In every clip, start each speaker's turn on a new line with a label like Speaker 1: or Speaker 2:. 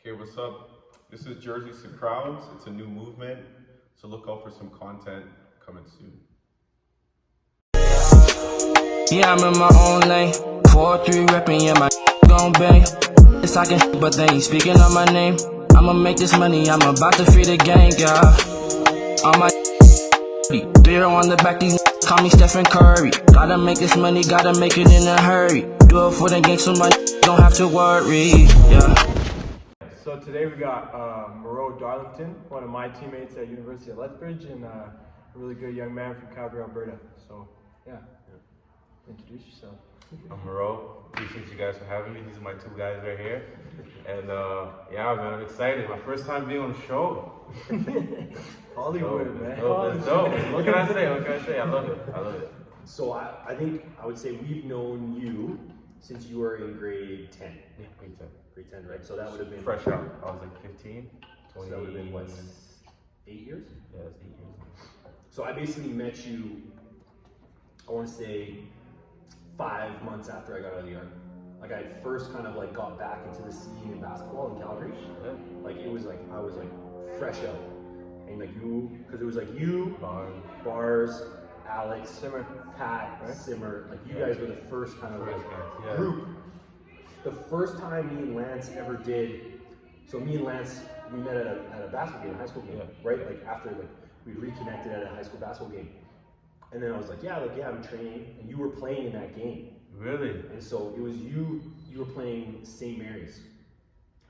Speaker 1: Okay, what's up? This is Jerseys to Crowds. It's a new movement, so look out for some content coming soon.
Speaker 2: Yeah, I'm in my own lane. 4-3 reppin', yeah, my gon' bang. It's talking, but they ain't speaking on my name. I'ma make this money, I'm about to free the gang, yeah. On my 0 on the back, these call me Stephen Curry. Gotta make this money, gotta make it in a hurry. Do it for the gang, so my don't have to worry, yeah.
Speaker 3: So today we got Moreau Darlington, one of my teammates at University of Lethbridge, and a really good young man from Calgary, Alberta. So yeah. Introduce yourself.
Speaker 4: I'm Moreau. Appreciate you guys for having me. These are my two guys right here. And yeah, man, I'm excited. My first time being on the show.
Speaker 3: Hollywood, man.
Speaker 4: That's dope. What can I say? I love it.
Speaker 5: So I think I would say we've known you since you were in grade 10.
Speaker 4: Yeah, grade 10.
Speaker 5: Grade 10, right? So that would have been
Speaker 4: Fresh out. I was like 15.
Speaker 5: 20, so that would have been what, 8 years?
Speaker 4: Yeah, that's 8 years.
Speaker 5: So I basically met you, I want to say 5 months after I got out of the army. Like I first kind of like got back into the scene in basketball in Calgary.
Speaker 4: Yeah.
Speaker 5: Like it was like I was like fresh out, and like you, because it was like you, Bars, Alex,
Speaker 3: Simmer,
Speaker 5: Pat,
Speaker 3: right?
Speaker 5: Simmer. Like you guys were the first kind of like
Speaker 4: Yeah.
Speaker 5: group. The first time me and Lance ever did. So me and Lance, we met at a basketball game, a high school game, right? Like after like we reconnected at a high school basketball game. And then I was like, yeah, I'm training, and you were playing in that game.
Speaker 4: Really?
Speaker 5: And so it was you were playing St. Mary's.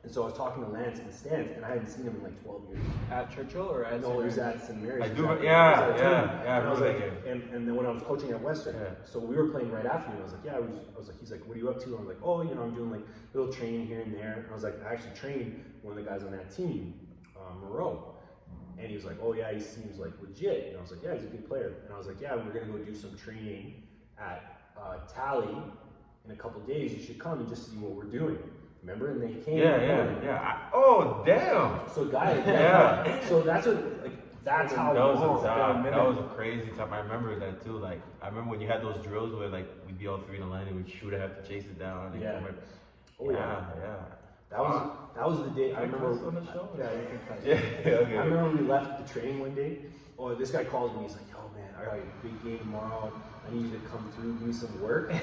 Speaker 5: And so I was talking to Lance in the stands, and I hadn't seen him in like 12 years.
Speaker 3: At Churchill or at
Speaker 5: No, he was at St. Mary's.
Speaker 4: I do,
Speaker 5: Exactly.
Speaker 4: yeah.
Speaker 5: And I was like,
Speaker 4: that game.
Speaker 5: and then when I was coaching at Western, so we were playing right after him. I was like, yeah, I was like, he's like, what are you up to? And I was like, oh, I'm doing like little training here and there. And I was like, I actually trained one of the guys on that team, Moreau. And he was like, oh yeah, he seems like legit. And I was like, yeah, he's a good player. And I was like, yeah, we're gonna go do some training at Tally in a couple days. You should come and just see what we're doing. Remember? And they came.
Speaker 4: Yeah. Oh, damn.
Speaker 5: So guys, So that's what that's how
Speaker 4: that was a crazy time. I remember that too. Like I remember when you had those drills where like we'd be all three in a line and we'd shoot and have to chase it down. And yeah.
Speaker 5: That was the day. I remember.
Speaker 4: On the show?
Speaker 3: Yeah, you can cut.
Speaker 5: Okay. I remember we left the training one day. Oh, this guy calls me. He's like, "Yo, man, I got a big game tomorrow. I need you to come through, give me some work."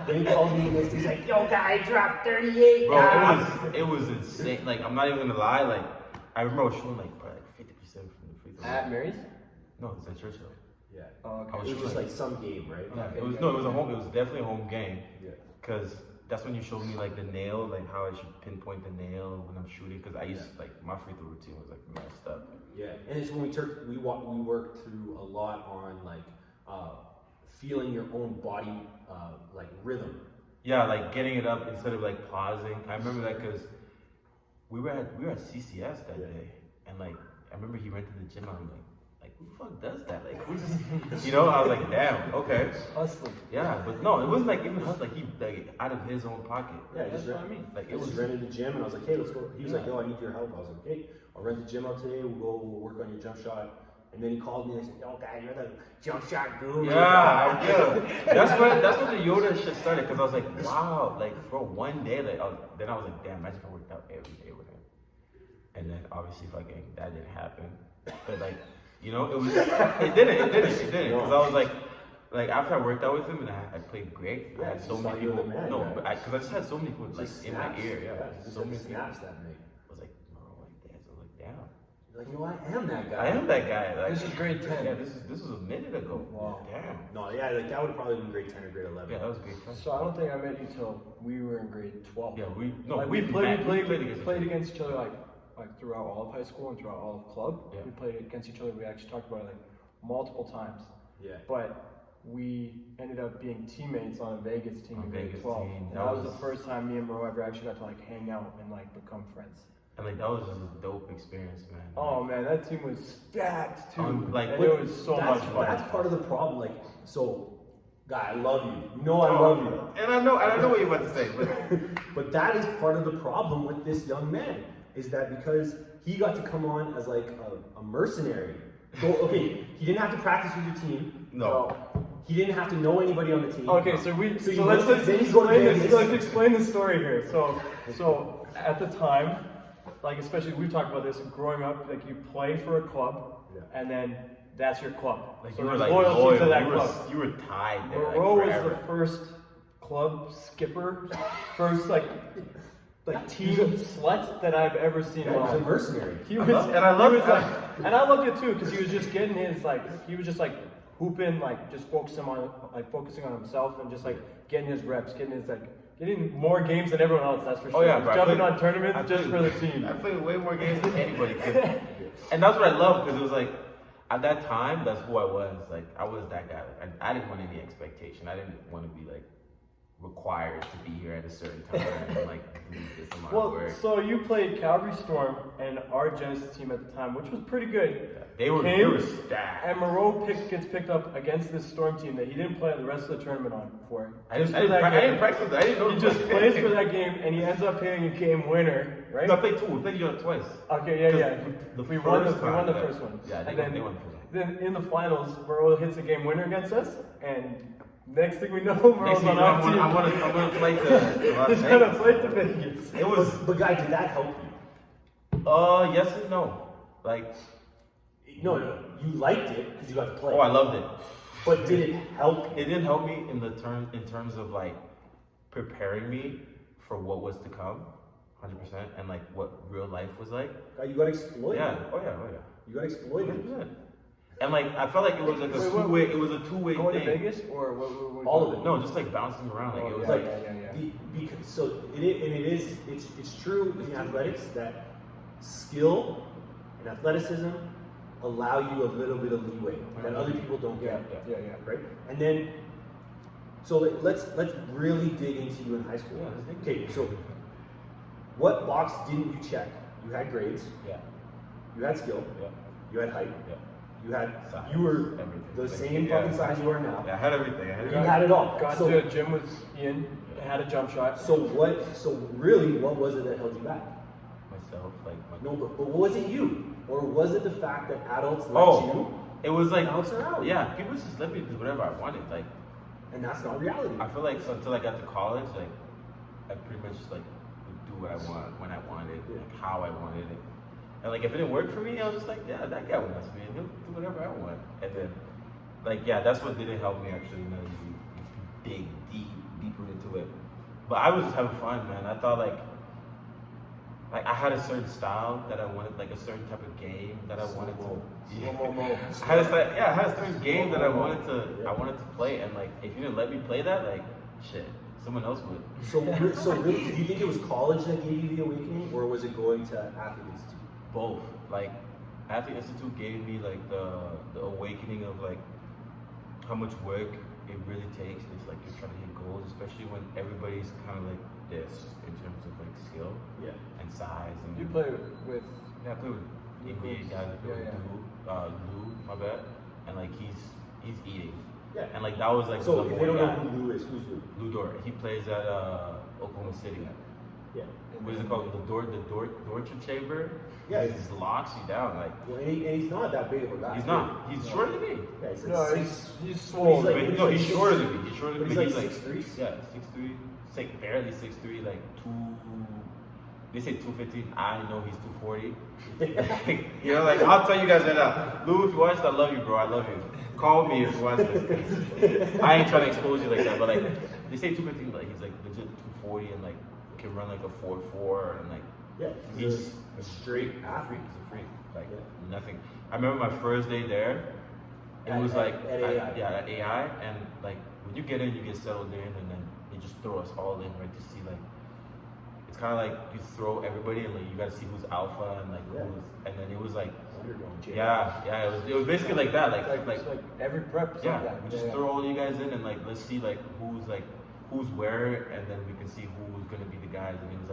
Speaker 5: Then he calls me next. He's like, "Yo, guy, dropped 38."
Speaker 4: Bro, it was insane. Like I'm not even gonna lie. Like I remember I was shooting like 50% from the free throw.
Speaker 3: At Mary's?
Speaker 4: No, it's at Churchill.
Speaker 5: Yeah.
Speaker 3: Oh, okay.
Speaker 4: I was
Speaker 5: It was just like some game, right?
Speaker 4: Yeah,
Speaker 3: Okay,
Speaker 4: it was a home. It was definitely a home game.
Speaker 5: Yeah.
Speaker 4: Cause that's when you showed me like the nail, like how I should pinpoint the nail when I'm shooting. Cause I used to, like my free throw routine was like messed up.
Speaker 5: Yeah, and it's when we worked through a lot on like feeling your own body like rhythm.
Speaker 4: Yeah, like getting it up instead of like pausing. I remember that because we were at CCS that day, and like I remember he rented the gym. I'm like who the fuck does that? Like who's this? I was like, damn, okay.
Speaker 3: Hustling.
Speaker 4: Yeah, but no, it wasn't like even hustling. Like he like out of his own pocket.
Speaker 5: Yeah,
Speaker 3: That's what I mean.
Speaker 4: Like
Speaker 5: It was rented the gym, and I was like, "Hey, let's go." He was like, "Yo, I need your help." I was like, "Okay, I'll rent the gym out today. We'll work on your jump shot." And then he called me and said, "Yo, guy, you're the jump shot guru."
Speaker 4: Yeah. That's what the Yoda shit started. Cause I was like, wow, like bro, one day like then I was like, damn, imagine if I worked out every day with him. And then obviously fucking that didn't happen. But like, it didn't. Cause I was like after I worked out with him and I played great.
Speaker 5: Yeah,
Speaker 4: I had so
Speaker 5: you
Speaker 4: many
Speaker 5: thought you were
Speaker 4: people.
Speaker 5: the man,
Speaker 4: No,
Speaker 5: right?
Speaker 4: but cause I just had so many people like
Speaker 5: Just
Speaker 4: in my
Speaker 5: snaps.
Speaker 4: ear. Yeah,
Speaker 5: just
Speaker 4: so many
Speaker 5: snaps
Speaker 4: people.
Speaker 5: that night.
Speaker 4: I was like, no, like dance. I was like, damn.
Speaker 5: You're like, "No, I am that guy."
Speaker 4: I am that guy. Like,
Speaker 3: This is grade 10.
Speaker 4: Yeah, this was a minute ago.
Speaker 3: Wow.
Speaker 4: Damn.
Speaker 5: No, yeah, like that would probably be grade 10 or grade 11.
Speaker 4: Yeah, that was a great time.
Speaker 3: So I don't think I met you till we were in grade 12.
Speaker 4: Yeah,
Speaker 3: we
Speaker 4: we
Speaker 3: played against each other like throughout all of high school and throughout all of club.
Speaker 4: Yeah.
Speaker 3: We played against each other. We actually talked about it like multiple times.
Speaker 5: Yeah.
Speaker 3: But we ended up being teammates on a Vegas team
Speaker 4: On
Speaker 3: in grade
Speaker 4: Vegas
Speaker 3: 12.
Speaker 4: team.
Speaker 3: And that was the first time me and Moreau ever actually got to like hang out and like become friends.
Speaker 4: And like that was just a dope experience, man.
Speaker 3: Oh man, that team was stacked too.
Speaker 4: Like,
Speaker 3: and it was so much fun.
Speaker 5: That's part of the problem. Like, so, guy, I love you. You know I love you.
Speaker 4: And I know what you're about to say, but
Speaker 5: But that is part of the problem with this young man, is that because he got to come on as like a mercenary. So, okay, he didn't have to practice with your team.
Speaker 4: no.
Speaker 5: He didn't have to know anybody on the team.
Speaker 3: Okay, so let's explain the story here. So at the time, like especially we've talked about this growing up. Like you play for a club, and then that's your club.
Speaker 4: Like
Speaker 3: so
Speaker 4: you were
Speaker 3: there's
Speaker 4: like
Speaker 3: loyalty to
Speaker 4: loyal.
Speaker 3: that
Speaker 4: You
Speaker 3: club.
Speaker 4: were tied there.
Speaker 3: Moreau
Speaker 4: like,
Speaker 3: was
Speaker 4: forever.
Speaker 3: the first club skipper, first like team slut that I've ever seen.
Speaker 5: Yeah, he was a mercenary.
Speaker 3: He was,
Speaker 4: and I love
Speaker 3: he was
Speaker 4: it.
Speaker 3: like, and I loved it too because he was just getting his he was just hooping, just focusing on himself and just getting his reps, getting more games than everyone else. That's for sure.
Speaker 4: Oh yeah, bro.
Speaker 3: Jumping on tournaments just for the team.
Speaker 4: I played way more games than anybody could. And that's what I love because it was like at that time, that's who I was. Like I was that guy. Like, I didn't want any expectation. I didn't want to be required to be here at a certain time and do this amount of
Speaker 3: Well,
Speaker 4: work.
Speaker 3: so you played Calgary Storm and our Genesis team at the time, which was pretty good.
Speaker 4: They were stacked.
Speaker 3: And Moreau gets picked up against this Storm team that he didn't play the rest of the tournament on for.
Speaker 4: I didn't practice with that. I didn't know.
Speaker 3: He just plays for that game and he ends up hitting a game winner, right?
Speaker 4: No, I played two. We played each other twice.
Speaker 3: Okay, yeah. We won the
Speaker 4: time,
Speaker 3: first one.
Speaker 4: Yeah,
Speaker 3: and
Speaker 4: they won the first one.
Speaker 3: Then in the finals, Moreau hits a game winner against us, and next thing we know, Moreau's on our team.
Speaker 4: I'm gonna play to Las
Speaker 3: He's gonna
Speaker 4: Vegas.
Speaker 3: play to Vegas.
Speaker 4: It was
Speaker 5: But guy, did that help you?
Speaker 4: yes and no.
Speaker 5: No. You liked it because you got to play.
Speaker 4: Oh, I loved it.
Speaker 5: But did it help you?
Speaker 4: It didn't help me in terms of preparing me for what was to come, 100%, and what real life was like.
Speaker 5: Guy, you got exploited.
Speaker 4: Yeah. Oh yeah.
Speaker 5: You got exploited.
Speaker 4: 100%. And I felt like it was a two-way. It was a two-way
Speaker 3: Going
Speaker 4: thing.
Speaker 3: to Vegas or what
Speaker 5: All of it.
Speaker 4: No, just bouncing around. It was
Speaker 5: It's true in athletics that skill and athleticism allow you a little bit of leeway that other people don't get.
Speaker 3: Yeah.
Speaker 5: Right? And then, so let's really dig into you in high school.
Speaker 4: Yeah,
Speaker 5: Okay, so what box didn't you check? You had grades.
Speaker 4: Yeah.
Speaker 5: You had skill.
Speaker 4: Yeah.
Speaker 5: You had height.
Speaker 4: Yeah.
Speaker 5: Size. You were
Speaker 4: Everything.
Speaker 5: the same fucking size you are now.
Speaker 4: Yeah, I had everything.
Speaker 5: You had it all.
Speaker 3: Got
Speaker 5: So-
Speaker 3: to a gym with Ian, had a jump shot.
Speaker 5: So really, what was it that held you back?
Speaker 4: Myself,
Speaker 5: No, but was it you? Or was it the fact that adults let you
Speaker 4: it was
Speaker 5: bounce around?
Speaker 4: yeah, people just let me do whatever I wanted.
Speaker 5: And that's not reality.
Speaker 4: I feel like until I got to college, I pretty much would do what I want when I wanted, how I wanted it. And if it didn't work for me, I was just yeah, that guy wants me, and he'll do whatever I want. And then that's what didn't help me actually. Dig deeper into it. But I was just having fun, man. I thought I had a certain style that I wanted, a certain type of game that I wanted to. I had a certain game that I wanted to play, and if you didn't let me play that, shit, someone else would.
Speaker 5: So really, do you think it was college that gave you the awakening, or was it going to Athlete Institute?
Speaker 4: Both. Athlete Institute gave me the awakening of how much work it really takes if you're trying to hit goals, especially when everybody's kind of this in terms of skill and size. And
Speaker 3: You play with
Speaker 4: I play with NBA guys. I play with Lou, my bad, and he's eating.
Speaker 5: Yeah.
Speaker 4: And that was
Speaker 5: So
Speaker 4: the
Speaker 5: if they don't know
Speaker 4: guy.
Speaker 5: who Lou is, who's Lou?
Speaker 4: Lou Dort. He plays at Oklahoma City.
Speaker 5: Yeah.
Speaker 4: What is it called? The Dortcher chamber?
Speaker 5: Yeah.
Speaker 4: He just locks you down.
Speaker 5: Well, and he's not that big of a guy.
Speaker 4: He's not. He's shorter than me.
Speaker 5: Yeah, he's
Speaker 3: no,
Speaker 5: six.
Speaker 3: he's swole.
Speaker 5: He's
Speaker 4: No, he's
Speaker 5: six-
Speaker 4: shorter than me. He's shorter than
Speaker 5: He's
Speaker 4: me.
Speaker 5: like
Speaker 4: He's
Speaker 5: 6'3"?
Speaker 4: Yeah, 6'3". Barely 6'3", 2. They say 215. I know he's 240. I'll tell you guys right now. Lou, if you watch this, I love you, bro. I love you. Call me if you watch this. I ain't trying to expose you like that, but they say 215, but he's legit 240 and can run a 4.4 and
Speaker 5: Yeah,
Speaker 4: he's
Speaker 5: a straight athlete.
Speaker 4: He's a freak. Nothing. I remember my first day there. It was
Speaker 5: at AI.
Speaker 4: at AI, and when you get in, you get settled in, and then they just throw us all in, right, to see it's kind of you throw everybody, and you got to see who's alpha and who's, and then it was it was basically like that,
Speaker 3: every prep.
Speaker 4: we just throw all you guys in, and let's see who's where, and then we can see who's gonna be the guys, and it was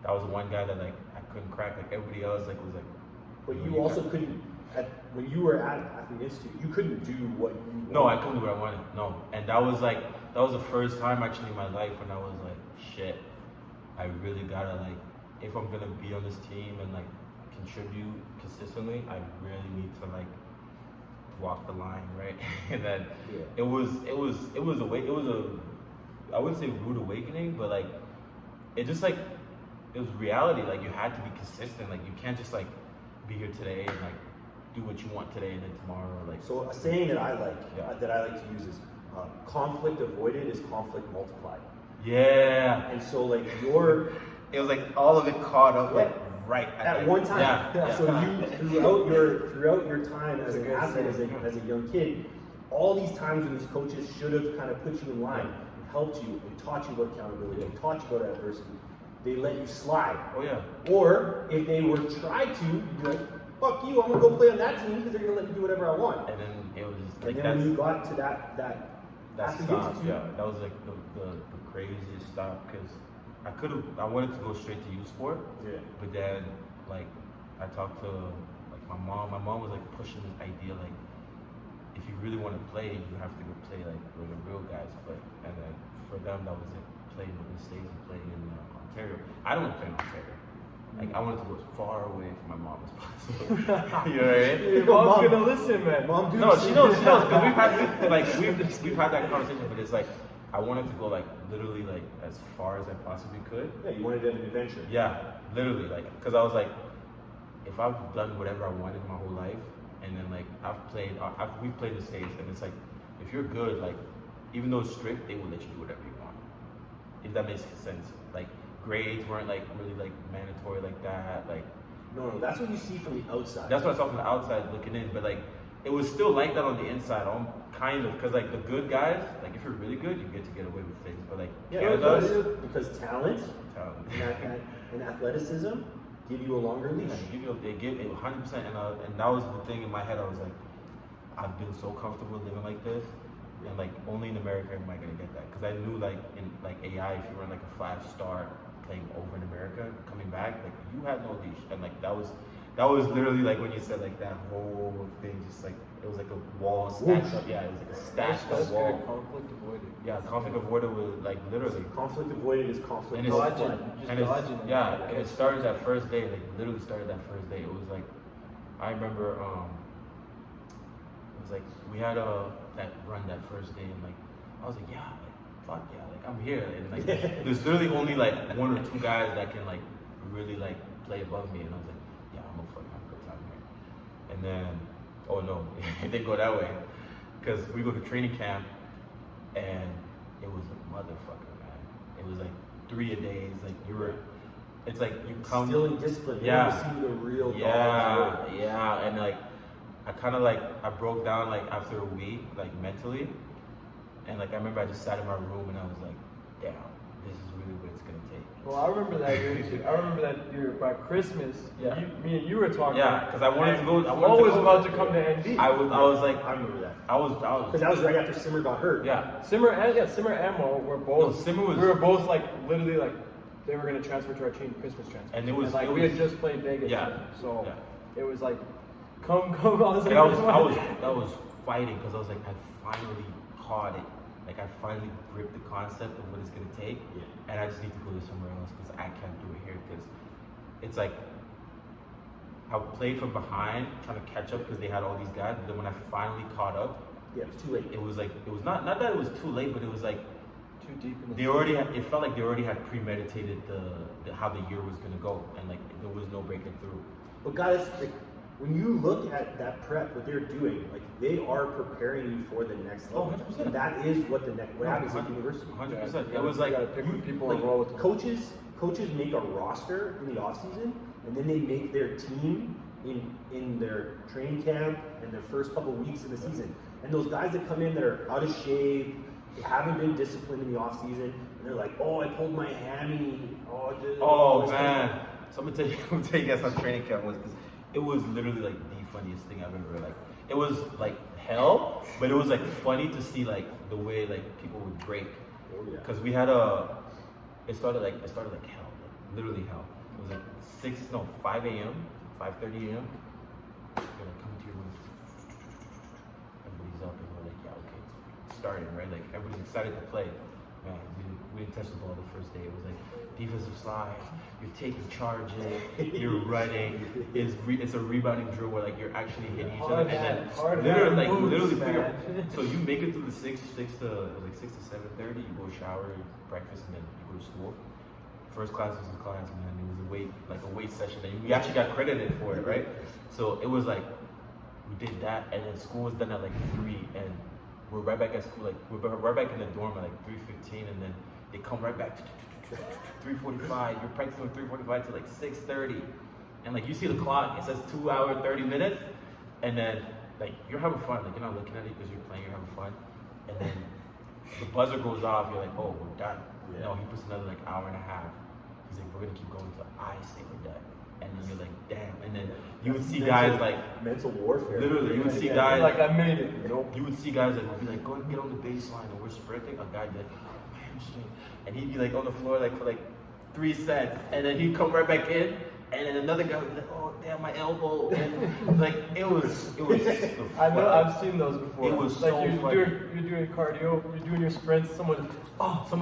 Speaker 4: that was one guy that I couldn't crack, everybody else was
Speaker 5: But you also couldn't, when you were at Athlete Institute, you couldn't do what you wanted.
Speaker 4: No, I couldn't do what I wanted. No, and that was the first time actually in my life when I was shit, I really gotta if I'm gonna be on this team and contribute consistently, I really need to walk the line, right? And then it was I wouldn't say rude awakening, but it just it was reality. Like you had to be consistent. Like you can't just like be here today and like do what you want today and then tomorrow. Like
Speaker 5: So a saying that I like to use is conflict avoided is conflict multiplied.
Speaker 4: yeah,
Speaker 5: And so like
Speaker 4: it was like all of it caught up like right
Speaker 5: at one time.
Speaker 4: Yeah.
Speaker 5: So you throughout your time as an athlete, as a young kid, all these times when these coaches should have kind of put you in line and helped you and taught you about accountability and taught you about adversity, they let you slide.
Speaker 4: Oh yeah.
Speaker 5: Or if they were tried to, you'd be like, fuck you, I'm gonna go play on that team because they're gonna let me do whatever I want.
Speaker 4: And then it was like
Speaker 5: And then when you got to that
Speaker 4: stop, that was like the craziest stop because I wanted to go straight to youth sport.
Speaker 5: Yeah.
Speaker 4: But then like I talked to like my mom. My mom was like pushing this idea like if you really want to play, you have to go play like with the real guys. And then for them that was like playing in the States and playing in Ontario. I don't want to play in Ontario. Like I wanted to go as far away from my mom as possible. You know what I mean?
Speaker 3: Your mom's gonna listen, man.
Speaker 5: Mom, dude,
Speaker 4: No, she knows because we've had that conversation. But it's like I wanted to go like literally like as far as I possibly could.
Speaker 5: Yeah, you wanted an adventure.
Speaker 4: Yeah, literally like because I was like, if I've done whatever I wanted my whole life, and then like we've played the States, and it's like if you're good, like even though it's strict, they will let you do whatever you want. If that makes sense, like. Grades weren't like really like mandatory like that. Like
Speaker 5: No, that's what you see from the outside.
Speaker 4: that's what I saw from the outside looking in. But like it was still like that on the inside. Kind of because like the good guys, like if you're really good, you get away with things. But like Canada,
Speaker 5: because talent and athleticism give you a longer leash.
Speaker 4: they give it 100%. And that was the thing in my head. I was like, I've been so comfortable living like this. And like only in America am I gonna get that because I knew like in like AI if you were like a 5-star playing over in America coming back like you had no leash and like that was literally like when you said like that whole thing just like it was like a wall stacked up. Yeah, it was like a stacked up wall.
Speaker 3: Conflict avoided.
Speaker 4: Yeah, conflict avoided was like literally.
Speaker 5: Conflict avoided is conflict
Speaker 4: And
Speaker 5: multiplied.
Speaker 4: and it started that first day, like literally started that first day. It was like I remember it was like we had that run that first day and like I was like yeah like fuck yeah like I'm here and like there's literally only like 1 or 2 guys that can like really like play above me and I was like yeah I'm gonna fucking have a good time here. And then oh no it didn't go that way because we go to training camp and it was a motherfucker man. It was like 3 a days like it's like you come
Speaker 5: Instilling discipline.
Speaker 4: Yeah.
Speaker 5: You see the real dog.
Speaker 4: Yeah and like I kind of like I broke down like after a week like mentally and like I remember I just sat in my room and I was like damn this is really what it's gonna take.
Speaker 3: Well, I remember that year too. I remember that year by Christmas.
Speaker 4: Yeah.
Speaker 3: Me and you were talking.
Speaker 4: Yeah, because I wanted to go.
Speaker 3: Mo was about to come to ND.
Speaker 4: I was like
Speaker 5: I remember that.
Speaker 4: I was
Speaker 5: Because that was right after Simmer got hurt.
Speaker 4: yeah.
Speaker 3: Simmer and Mo were both.
Speaker 4: No, Simmer was-
Speaker 3: We were both like literally like they were gonna transfer to our team Christmas transfer.
Speaker 4: And it was-
Speaker 3: like
Speaker 4: it
Speaker 3: we
Speaker 4: was-
Speaker 3: had just played Vegas.
Speaker 4: Yeah.
Speaker 3: So
Speaker 4: Yeah.
Speaker 3: it was like come. I was like,
Speaker 4: And I was fighting because I was like, I finally caught it. Like I finally gripped the concept of what it's gonna take, and I just need to go to somewhere else because I can't do it here. Because it's like I played from behind trying to catch up because they had all these guys. But then when I finally caught up,
Speaker 5: Yeah, it was too late.
Speaker 4: it was like it was not that it was too late, but it was like
Speaker 3: too deep in the
Speaker 4: they already had. It felt like they already had premeditated the how the year was gonna go, and like there was no breaking through.
Speaker 5: But guys, like, when you look at that prep, what they're doing, like they are preparing you for the next level.
Speaker 4: 100%.
Speaker 5: And that is what what happens at university.
Speaker 4: 100%. It was like
Speaker 3: you gotta pick with people
Speaker 5: Like,
Speaker 3: and roll with them.
Speaker 5: coaches make a roster in the offseason, and then they make their team in their training camp and their first couple of weeks of the season. And those guys that come in that are out of shape, they haven't been disciplined in the offseason, and they're like, oh, I pulled my hammy.
Speaker 4: Oh man! So I'm gonna tell you guys how training camp was because it was literally like the funniest thing I've ever like. It was like hell, but it was like funny to see like the way like people would break.
Speaker 5: Oh, yeah.
Speaker 4: Because we had it started like hell, like literally hell. It was like 5 a.m., 5:30 a.m. You're like coming to your room. Everybody's up and we're like, yeah, okay, it's starting, right? Like everybody's excited to play. Man, we didn't touch the ball the first day. It was like defensive slides, you're taking charges, you're running. It's a rebounding drill where like you're actually hitting each other, and then literally so you make it through the 6 to 7:30. You go shower, breakfast, and then you go to school. first class was a class, man. It was a weight session. And we actually got credited for it, right? So it was like, we did that, and then school was done at like 3, and we're right back at school, like, we're right back in the dorm at like 3:15, and then they come right back to 3:45. You're practicing from 3:45 to like 6:30. And like, you see the clock, it says 2 hours, 30 minutes, and then like, you're having fun, like, you're not looking at it because you're playing, you're having fun, and then the buzzer goes off, you're like, oh, we're done.
Speaker 5: Yeah.
Speaker 4: No, he puts another like hour and a half. He's like, we're gonna keep going until I say we're done. And then you're like, damn. And then you would see guys like,
Speaker 5: mental warfare.
Speaker 4: literally, you would see guys
Speaker 3: like, I made it, you know?
Speaker 4: You would see guys that would be like, go and get on the baseline, and we're sprinting. A guy would be like, oh, my hamstring. And he'd be like on the floor like for like 3 sets, and then he'd come right back in, and then another guy would be like, oh damn, my elbow. And like, it was
Speaker 3: I know, I've seen those before.
Speaker 4: It was
Speaker 3: like,
Speaker 4: so
Speaker 3: you're
Speaker 4: funny.
Speaker 3: doing cardio, you're doing your sprints,
Speaker 4: someone's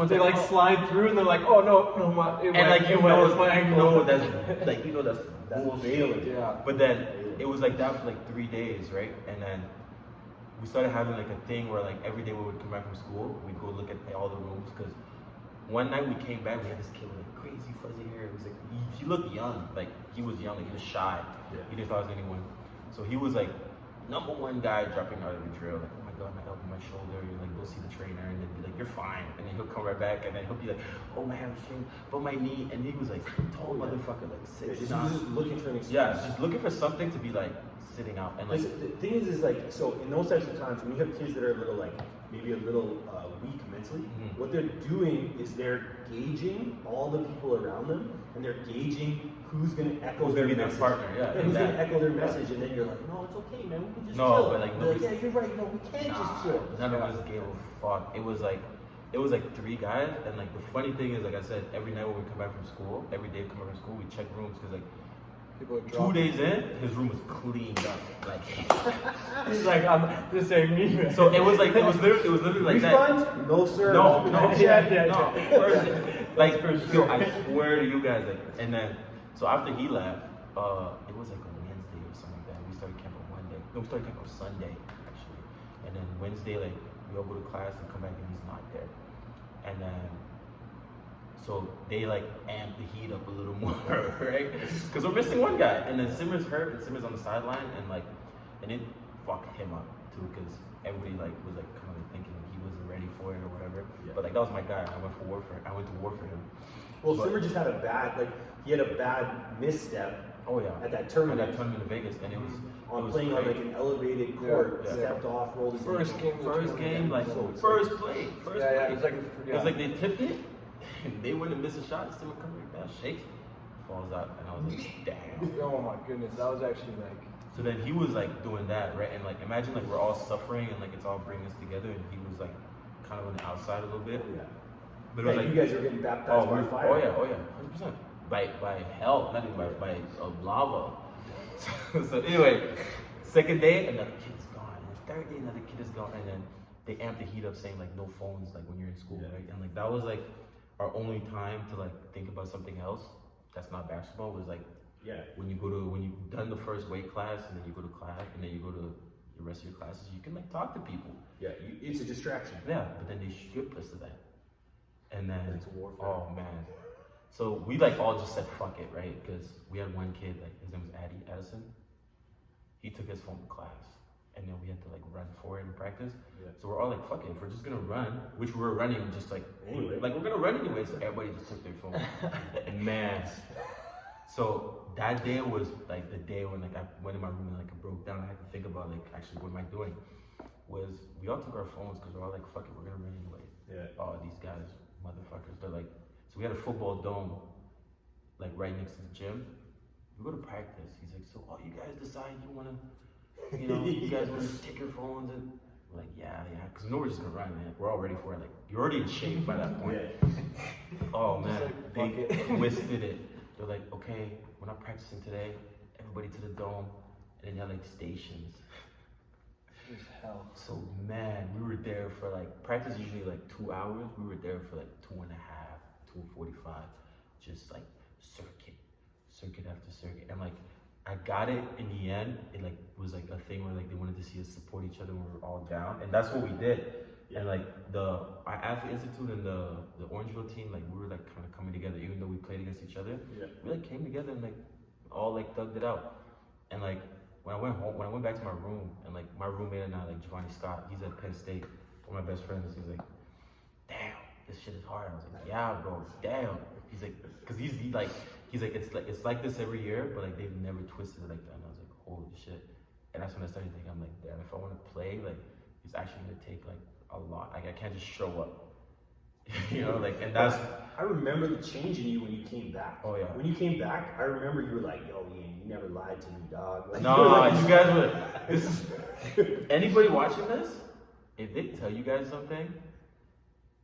Speaker 3: they like slide through, and they're like, oh no, my,
Speaker 4: and like, you know that's
Speaker 5: That's
Speaker 4: bullshit.
Speaker 5: failing.
Speaker 3: Yeah.
Speaker 4: But then it was like that for like 3 days, right? And then we started having like a thing where like every day we would come back from school, we'd go look at all the rooms, because one night we came back, we had this kid with like crazy fuzzy hair. It was like, he looked young, like he was young, like he was shy.
Speaker 5: Yeah.
Speaker 4: He didn't thought I was anyone. So he was like #1 guy dropping out of the drill, like, oh my god, my elbow, my shoulder. You're like, go see the trainer, and then be like, you're fine. And then he'll come right back, and then he'll be like, oh, my hamstring, but my knee. And he was like, tall motherfucker, like
Speaker 5: Yeah,
Speaker 4: 6'9".
Speaker 5: just looking for an excuse.
Speaker 4: Yeah, just looking for something to be like sitting out and like.
Speaker 5: Listen, the thing is like, so in those types of times, when you have kids that are a little like, maybe a little weak mentally, what they're doing is they're gauging all the people around them, and they're gauging who's going to echo
Speaker 4: Who's
Speaker 5: their
Speaker 4: gonna be their
Speaker 5: message.
Speaker 4: partner, yeah,
Speaker 5: who's going to
Speaker 4: exactly.
Speaker 5: echo their message, and then you're like, no, it's okay, man, we can just
Speaker 4: No,
Speaker 5: chill.
Speaker 4: but, like,
Speaker 5: They're
Speaker 4: nobody's-
Speaker 5: yeah, you're right, no, we can't just chill.
Speaker 4: None of us gave a fuck. It was like 3 guys, and like the funny thing is, like I said, every night when we come back from school, every day we come back from school, we check rooms, because like
Speaker 3: People are
Speaker 4: 2
Speaker 3: dropping.
Speaker 4: days in, his room was cleaned up. Like,
Speaker 3: He's like, this ain't me, man.
Speaker 4: so it was literally like that.
Speaker 5: Refund? No, sir.
Speaker 4: No.
Speaker 3: Yeah.
Speaker 4: First, like, yo, I swear to you guys, like, and then, so after he left, it was like a Wednesday or something like that. We started camp on Monday. No, we started camp on Sunday, actually. And then Wednesday, like, we all go to class and come back, and he's not there. And then, so they like amp the heat up a little more, right? Because we're missing one guy, and then Simmers hurt, and Simmers on the sideline, and it fucked him up too, because everybody like was like kind of thinking he wasn't ready for it or whatever.
Speaker 5: Yeah.
Speaker 4: But like, that was my guy. I went to war for him.
Speaker 5: Well,
Speaker 4: But-
Speaker 5: Simmer just had he had a bad misstep
Speaker 4: Oh yeah.
Speaker 5: at that tournament.
Speaker 4: At that tournament in Vegas, and it was
Speaker 5: Playing on like an elevated court,
Speaker 4: Yeah.
Speaker 5: stepped off, rolled his
Speaker 3: First
Speaker 5: ankle.
Speaker 3: game.
Speaker 4: First game, like
Speaker 5: So-
Speaker 4: first play.
Speaker 3: Yeah, it was like,
Speaker 4: It was like they tipped it, and they went and missed a shot. Still come right down, shakes, falls out, and I was like, damn.
Speaker 3: oh my goodness, that was actually like,
Speaker 4: So then he was like doing that, right? And like, imagine like we're all suffering and like it's all bringing us together, and he was like kind of on the outside a little bit.
Speaker 5: Yeah.
Speaker 4: But it was
Speaker 5: Yeah,
Speaker 4: like,
Speaker 5: you guys are getting baptized by fire.
Speaker 4: oh yeah, 100%. By hell, not even by lava. So anyway, second day, another kid is gone. And third day, another kid is gone. And then they amp the heat up, saying like no phones, like when you're in school, right? And like that was like our only time to like think about something else that's not basketball. Was like
Speaker 5: Yeah.
Speaker 4: when you've done the first weight class, and then you go to class, and then you go to the rest of your classes, you can like talk to people.
Speaker 5: Yeah, it's a distraction.
Speaker 4: Yeah, but then they stripped us of that. And then,
Speaker 5: Mental warfare.
Speaker 4: oh man. So we like all just said fuck it, right? Because we had one kid, like his name was Addison. He took his phone to class, and then we had to like run for it in practice.
Speaker 5: Yeah.
Speaker 4: So we're all like, fuck it, if we're just gonna run, which we were running just like,
Speaker 5: Anyway.
Speaker 4: we're gonna run anyway, so everybody just took their phone. And man, so that day was like the day when like I went in my room and like I broke down. I had to think about like, actually, what am I doing? Was we all took our phones because we're all like, fuck it, we're gonna run anyway.
Speaker 5: Yeah.
Speaker 4: Oh, these guys, motherfuckers, they're like, so we had a football dome like right next to the gym. We go to practice. He's like, so you guys decide you wanna, you guys wanna take your phones? And we're like, yeah, because we know we're just gonna run, man. We're all ready for it. Like, you're already in shape by that point. Oh man,
Speaker 3: like,
Speaker 4: they
Speaker 3: fuck it.
Speaker 4: twisted it. They're like, okay, we're not practicing today. Everybody to the dome, and then they had like stations.
Speaker 3: it was hell.
Speaker 4: So man, we were there for like, practice usually like 2 hours. We were there for like 2.5, 2:45, just like circuit after circuit. And like, I got it in the end. It like was like a thing where like they wanted to see us support each other when we were all down, and that's what we did. And like our athlete institute and the Orangeville team, like we were like kind of coming together, even though we played against each other.
Speaker 5: Yeah.
Speaker 4: We like came together and like all like thugged it out. And like when I went back to my room, and like my roommate and I, like Giovanni Scott, he's at Penn State, one of my best friends. He's like, damn, this shit is hard. I was like, yeah, bro, damn. He's like, cause he's like it's like this every year, but like they've never twisted it like that. And I was like, holy shit. And that's when I started thinking, I'm like, damn, if I want to play, like it's actually gonna take like a lot. Like I can't just show up. You know, like, and that's.
Speaker 5: I remember the change in you when you came back.
Speaker 4: Oh yeah.
Speaker 5: When you came back, I remember you were like, "Yo, Ian, you never lied to me, dog." Like,
Speaker 4: No,
Speaker 5: like,
Speaker 4: you guys were. This is anybody watching this. If they tell you guys something,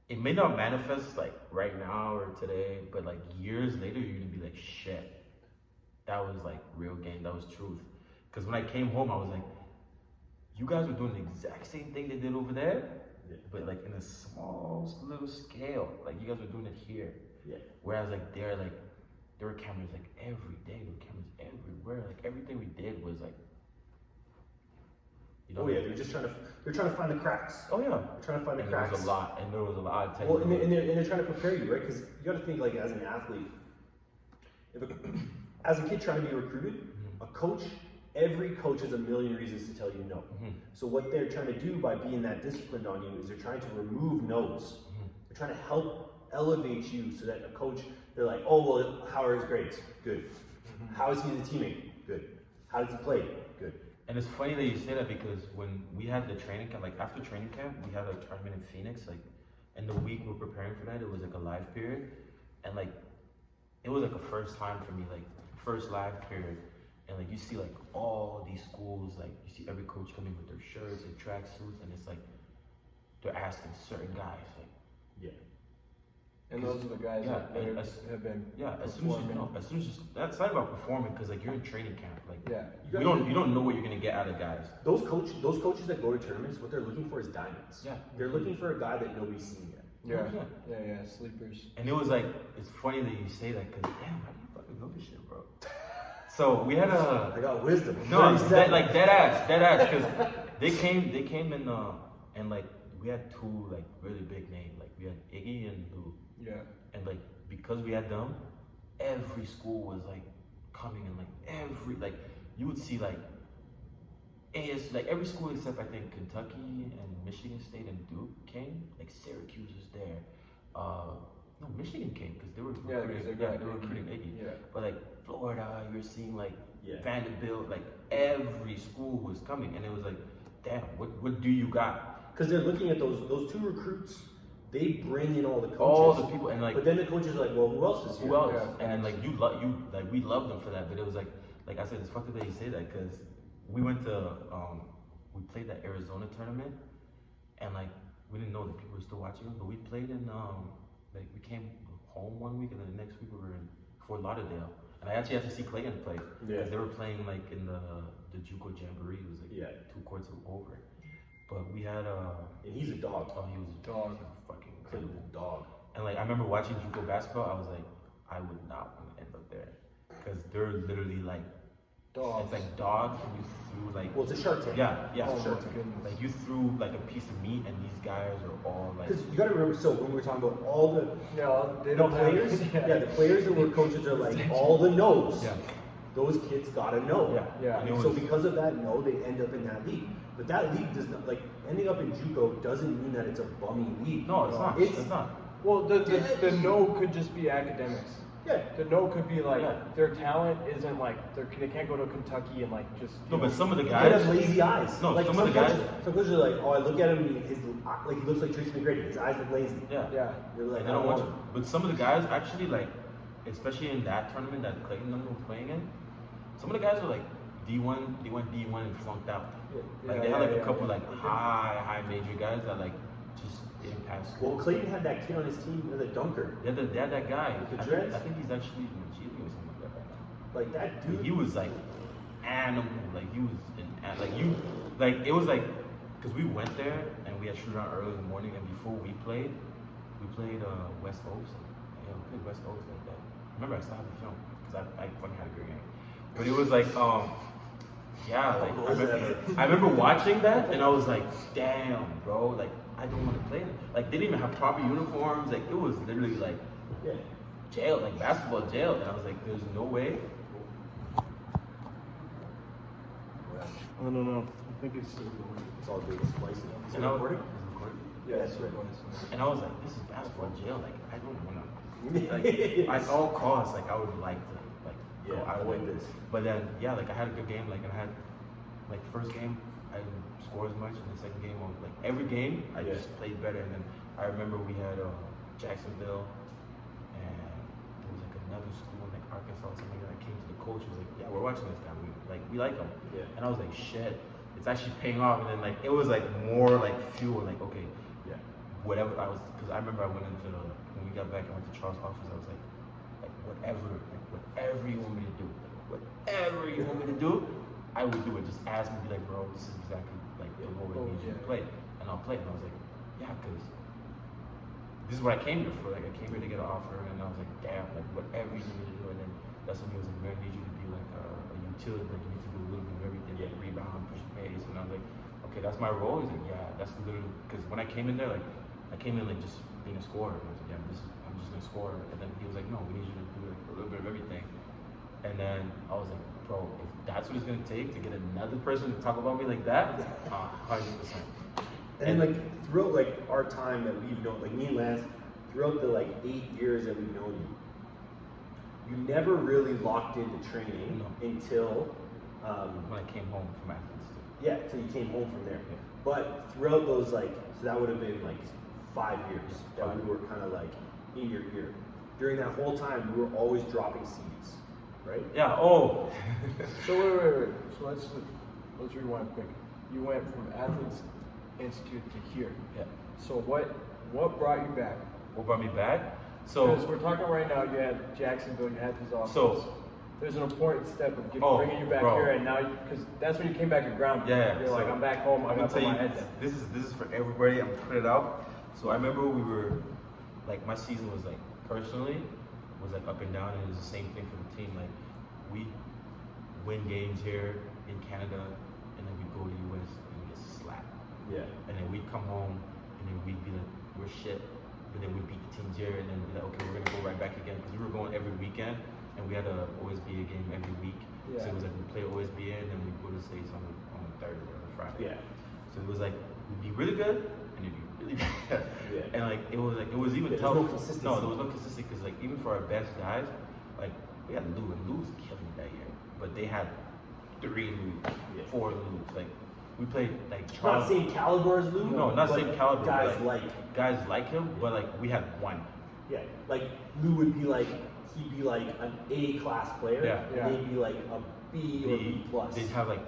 Speaker 4: it may not manifest like right now or today, but like years later, you're gonna be like, "Shit, that was like real game. That was truth." Because when I came home, I was like, "You guys were doing the exact same thing they did over there."
Speaker 5: Yeah.
Speaker 4: But like in a small little scale, like you guys were doing it here.
Speaker 5: Yeah.
Speaker 4: Whereas like there were cameras like every day, there were cameras everywhere. Like everything we did was like, you know.
Speaker 5: Oh yeah, they're trying to find the cracks.
Speaker 4: Oh yeah.
Speaker 5: They're trying to find the
Speaker 4: And
Speaker 5: cracks.
Speaker 4: there was a lot, and there was a lot. I tell
Speaker 5: Well,
Speaker 4: you.
Speaker 5: and they're trying to prepare you, right? Because you got to think, like, as an athlete, as a kid trying to be recruited, a coach, every coach has a million reasons to tell you no. So what they're trying to do by being that disciplined on you is they're trying to remove no's. They're trying to help elevate you so that a coach, they're like, oh, well, how are his grades? Good. How is he as a teammate? Good. How does he play? Good.
Speaker 4: And it's funny that you say that because when we had the training camp, like after training camp, we had a tournament in Phoenix. Like, and the week we were preparing for that, it was like a live period, and like, it was like a first time for me, like first live period. And like you see like all these schools, like you see every coach coming with their shirts and tracksuits, and it's like they're asking certain guys, like,
Speaker 5: Yeah.
Speaker 3: And those are the guys
Speaker 4: Yeah,
Speaker 3: that
Speaker 4: and
Speaker 3: have been
Speaker 4: as soon as that's not about performing, because like you're in training camp, like
Speaker 3: yeah.
Speaker 4: you don't know what you're gonna get out of guys.
Speaker 5: Those coaches that go to tournaments, what they're looking for is diamonds.
Speaker 4: Yeah.
Speaker 5: They're looking for a guy that nobody's seen yet.
Speaker 3: Yeah.
Speaker 4: 100%.
Speaker 3: Yeah, sleepers.
Speaker 4: And it was like, it's funny that you say that, because damn, how do you fucking know this shit, bro? So we had
Speaker 5: I got wisdom.
Speaker 4: no,
Speaker 5: 37.
Speaker 4: like dead ass, because they came in and like we had two like really big names, like we had Iggy and Lou,
Speaker 3: Yeah.
Speaker 4: and like because we had them, every school was like coming, and like you would see like like every school except I think Kentucky and Michigan State and Duke came, like Syracuse was there. No, Michigan came because they were recruiting Iggy.
Speaker 3: Yeah.
Speaker 4: But like Florida, you were seeing like
Speaker 5: Yeah.
Speaker 4: Vanderbilt, like every school was coming, and it was like, damn, what do you got?
Speaker 5: Because they're looking at those two recruits, they bring in all the coaches.
Speaker 4: All the people, and like
Speaker 5: But then the coaches are like, well, who else is here?
Speaker 4: who else?
Speaker 3: Yeah,
Speaker 4: And then like we loved them for that, but it was like I said, it's fucked up that you say that, because we went to we played that Arizona tournament, and like we didn't know that people were still watching us, but we played in like we came home one week, and then the next week we were in Fort Lauderdale, and I actually had to see Clayton play because they were playing like in the JUCO Jamboree. It was like 2 courts over, but we had
Speaker 5: And he's a dog.
Speaker 4: oh, he was a
Speaker 3: Dog.
Speaker 4: fucking
Speaker 5: Clayton's
Speaker 4: incredible.
Speaker 5: a dog.
Speaker 4: And like I remember watching JUCO basketball, I was like, I would not want to end up there, because they're literally like
Speaker 3: Dogs.
Speaker 4: it's like dogs, and you threw like
Speaker 5: Well, it's a Shark Tank.
Speaker 4: yeah
Speaker 3: Oh,
Speaker 5: sure.
Speaker 3: my goodness.
Speaker 4: like you threw like a piece of meat, and these guys are all like
Speaker 5: Because you got to remember, so when we were talking about all the
Speaker 3: They
Speaker 5: the
Speaker 3: don't
Speaker 5: players,
Speaker 3: have,
Speaker 5: the players that were coaches are like all the no's.
Speaker 4: yeah
Speaker 5: Those kids gotta know.
Speaker 3: Yeah.
Speaker 4: And it
Speaker 5: So
Speaker 4: was-
Speaker 5: because of that no, they end up in that league. But that league does not, like, ending up in JUCO doesn't mean that it's a bummy league.
Speaker 4: no, it's not. It's not.
Speaker 3: Well, the no could just be academics.
Speaker 5: Yeah.
Speaker 3: The no could be like
Speaker 4: Yeah.
Speaker 3: their talent isn't like they can't go to Kentucky and like just
Speaker 4: No, but some of the
Speaker 5: He
Speaker 4: guys
Speaker 5: has lazy eyes.
Speaker 4: No,
Speaker 5: like
Speaker 4: some of the guys-
Speaker 5: Some coaches are like, oh, I look at him and he looks like Tracy McGrady. His eyes look lazy.
Speaker 4: yeah
Speaker 3: yeah.
Speaker 5: They're like,
Speaker 4: and they don't want you. But some of the guys actually, like, especially in that tournament that Clayton and them were playing in, some of the guys were like D1 and flunked out. Like they had like a couple like high major guys that like just didn't pass school.
Speaker 5: Well, Clayton had that kid on his team, the dunker.
Speaker 4: They had that guy.
Speaker 5: With the
Speaker 4: I
Speaker 5: dreads?
Speaker 4: think he's actually in Chile or something like that right now.
Speaker 5: Like that dude.
Speaker 4: He was like animal, like he was like it was like, because we went there and we had shoot around early in the morning, and before we played West Oaks. Yeah, we played West Oaks like that. Remember, I still have the film because I fucking had a great game. But it was like yeah, like I remember watching that, and I was like, damn, bro, like I don't want to play. Like they didn't even have proper uniforms. Like it was literally like jail, like basketball jail. And I was like, there's no way.
Speaker 3: I don't know. I think it's
Speaker 5: all good. It's splicing. Is it
Speaker 4: And I was-
Speaker 5: recording?
Speaker 4: Is it recording?
Speaker 3: yeah, it's right.
Speaker 4: And I was like, this is basketball jail. Like I don't want to. Like at all costs, like I would like to go out of
Speaker 5: avoid
Speaker 4: it.
Speaker 5: this.
Speaker 4: But then yeah, like I had a good game. Like and I had like the first game I didn't score as much, and the second game I was like every game I just played better. And then I remember we had Jacksonville, and there was like another school like Arkansas or something that came to the coach and was like, yeah, we're watching this guy. We like him.
Speaker 5: Yeah.
Speaker 4: And I was like, shit, it's actually paying off. And then like it was like more like fuel. Like okay, whatever I was, because I remember I went into when we got back, I went to Charles' office. I was like whatever you want me to do, whatever you want me to do, I would do it. Just ask me, be like, bro, this is exactly like the role I need you to play, and I'll play. And I was like, yeah, because this is what I came here for. Like I came here to get an offer, and I was like, damn, like whatever you need me to do. And then that's when he was like, man, I need you to be like a utility, like you need to do a little bit of everything, like rebound, push pace. And I was like, okay, that's my role. He's like, yeah, that's literally, because when I came in there, like I came in like just being a scorer. And I was like, yeah, I'm just gonna score. And then he was like, no, we need you to do like a little bit of everything. And then I was like, bro, if that's what it's gonna take to get another person to talk about me like that, 100%.
Speaker 5: And then like throughout like our time that we've known, like me and Lance, throughout the like 8 years that we've known you, you never really locked into training until
Speaker 4: When I came home from Athens.
Speaker 5: so you came home from there. But throughout those like, so that would have been like 5 years that we were kind of like in your ear. During that whole time, we were always dropping seeds, right?
Speaker 4: Yeah.
Speaker 3: So wait. So let's rewind quick. You went from Athens Institute to here.
Speaker 4: Yeah.
Speaker 3: So what brought you back?
Speaker 4: What brought me back? So
Speaker 3: Because we're talking right now. You had Jacksonville. You had his office.
Speaker 4: So
Speaker 3: there's an important step of bringing you back
Speaker 4: bro.
Speaker 3: here, and now because that's when you came back to ground.
Speaker 4: Yeah,
Speaker 3: You're
Speaker 4: so
Speaker 3: like, I'm back home. I'm
Speaker 4: I'm
Speaker 3: gonna
Speaker 4: gonna
Speaker 3: put
Speaker 4: tell
Speaker 3: my
Speaker 4: you,
Speaker 3: head down.
Speaker 4: this is for everybody. I'm putting it out. So I remember we were like, my season was like personally was like up and down, and it was the same thing for the team. Like we win games here in Canada, and then we go to US and we get slapped.
Speaker 5: Yeah.
Speaker 4: And then we'd come home, and then we'd be like, we're shit. But then we'd beat the teams here, and then we'd be like, okay, we're gonna go right back again, because we were going every weekend, and we had a OSBA game every week.
Speaker 3: Yeah.
Speaker 4: So it was like we play OSBA, and then we go to the States on the Thursday or the Friday.
Speaker 5: Yeah.
Speaker 4: So it was like we'd be really good, and it'd be really bad.
Speaker 5: Yeah.
Speaker 4: And like it was even
Speaker 5: There was
Speaker 4: tough.
Speaker 5: no consistency.
Speaker 4: No, there was no consistency, because like even for our best guys, like we had Lou, and Lou was killing me that year. But they had 3 Lou's, 4 Lou's. Like we played like
Speaker 5: Not same caliber as Lou.
Speaker 4: No, not
Speaker 5: but
Speaker 4: same caliber.
Speaker 5: Guys
Speaker 4: but, guys like him, but like we had one.
Speaker 5: Yeah, like Lou would be like, he'd be like an A class player,
Speaker 3: Yeah.
Speaker 5: and they'd be like a B or B plus.
Speaker 4: They'd have like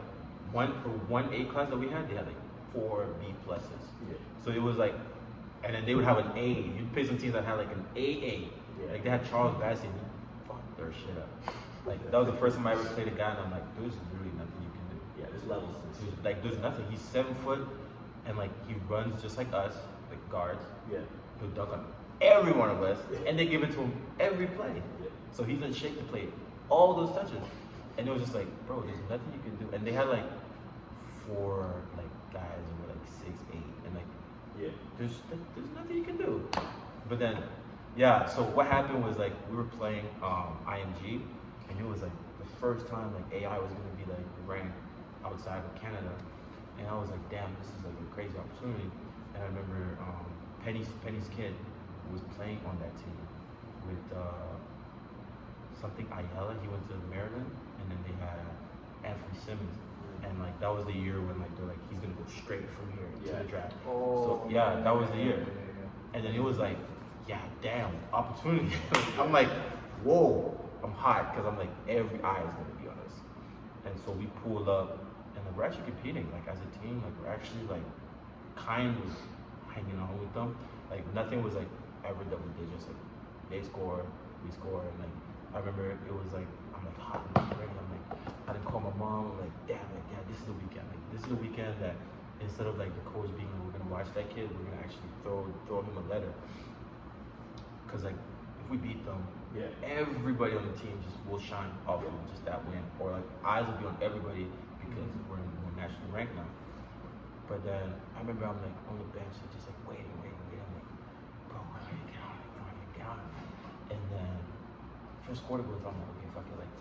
Speaker 4: one A class that we had. They had like 4 B pluses.
Speaker 5: Yeah.
Speaker 4: So it was like, and then they would have an A. You'd play some teams that had like an AA.
Speaker 5: Yeah.
Speaker 4: Like they had Charles Bassey, and he fucked their shit up. Like that was the first time I ever played a guy, and I'm like, there's really nothing you can do.
Speaker 5: Yeah, there's levels to this.
Speaker 4: There's nothing. He's 7 foot, and like he runs just like us, like guards.
Speaker 5: Yeah.
Speaker 4: He'll dunk on every one of us, and they give it to him every play.
Speaker 5: Yeah.
Speaker 4: So he's in shape to play all those touches. And it was just like, bro, there's nothing you can do. And they had like 4 like guys who were like 6'8", and like there's nothing you can do. But then, yeah. So what happened was like we were playing IMG, and it was like the first time like AI was gonna be like ranked outside of Canada, and I was like, damn, this is like a crazy opportunity. And I remember Penny's kid was playing on that team with something Ayala. He went to Maryland, and then they had Anthony Simmons, and like that was the year when like they're like, he's gonna go straight from here to the draft. So yeah, that was the year. And then it was like, yeah, damn, opportunity. I'm like, whoa, I'm hot, because I'm like, every eye is gonna be on us. And so we pulled up, and like, we're actually competing, like as a team, like we're actually like kind of hanging on with them. Like nothing was like ever double digits. Like they score, we score, and like I remember it was like, I'm like hot and ready. I'm like, I didn't call my mom. I'm like, damn, like yeah, this is the weekend. Like this is the weekend that instead of like the coach being like, we're gonna watch that kid, we're gonna actually throw him a letter. Cause like if we beat them, everybody on the team just will shine off of just that win, or like eyes will be on everybody because we're nationally ranked now. But then I remember I'm like on the bench, just like waiting. I'm like, bro, when am I gonna get on? And then first quarter goes on, I'm like, okay, fuck it, like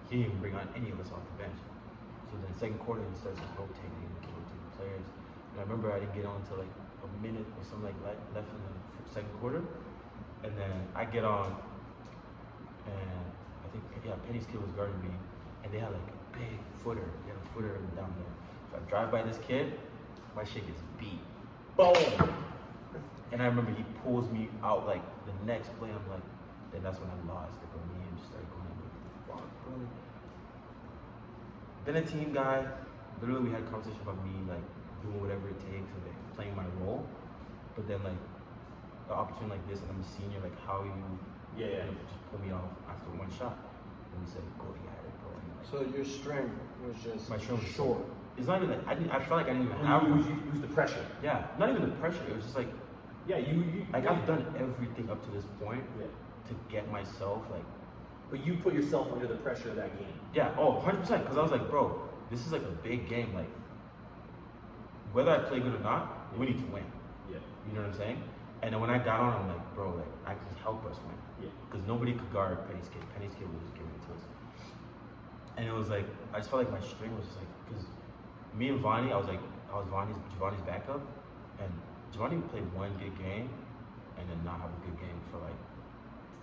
Speaker 4: he didn't even bring on any of us off the bench. So then second quarter he starts like rotating players. And I remember I didn't get on until like a minute or something like left in the second quarter. And then I get on, and I think Penny's kid was guarding me, and they had like a big footer. They had a footer down there. So I drive by this kid, my shit gets beat. Boom! And I remember he pulls me out like the next play. I'm like, then that's when I lost it. But me and just started going like, fuck, bro. Been a team guy. Literally, we had a conversation about me like doing whatever it takes and like playing my role. But then like the opportunity like this, and I'm a senior, like how you just pull me off after one shot. And he said, go at it, bro. And, like,
Speaker 3: So your strength was just
Speaker 4: my strength was
Speaker 3: short.
Speaker 4: It's not even like I felt like I didn't even have
Speaker 5: You
Speaker 4: one.
Speaker 5: use the pressure.
Speaker 4: Yeah, not even the pressure. It was just like
Speaker 5: Like
Speaker 4: I've done everything up to this point to get myself like.
Speaker 5: But you put yourself under the pressure of that game.
Speaker 4: Yeah, 100%. Because I was like, bro, this is like a big game. Like, whether I play good or not, we need to win.
Speaker 5: Yeah.
Speaker 4: You know what I'm saying? And then when I got on, I'm like, bro, like I can help us win.
Speaker 5: Yeah.
Speaker 4: Because nobody could guard Penny's kid. Penny's kid was just giving it to us. And it was like, I just felt like my string was just like, because me and Vonnie, I was Giovanni's backup, and Giovanni would play one good game, and then not have a good game for like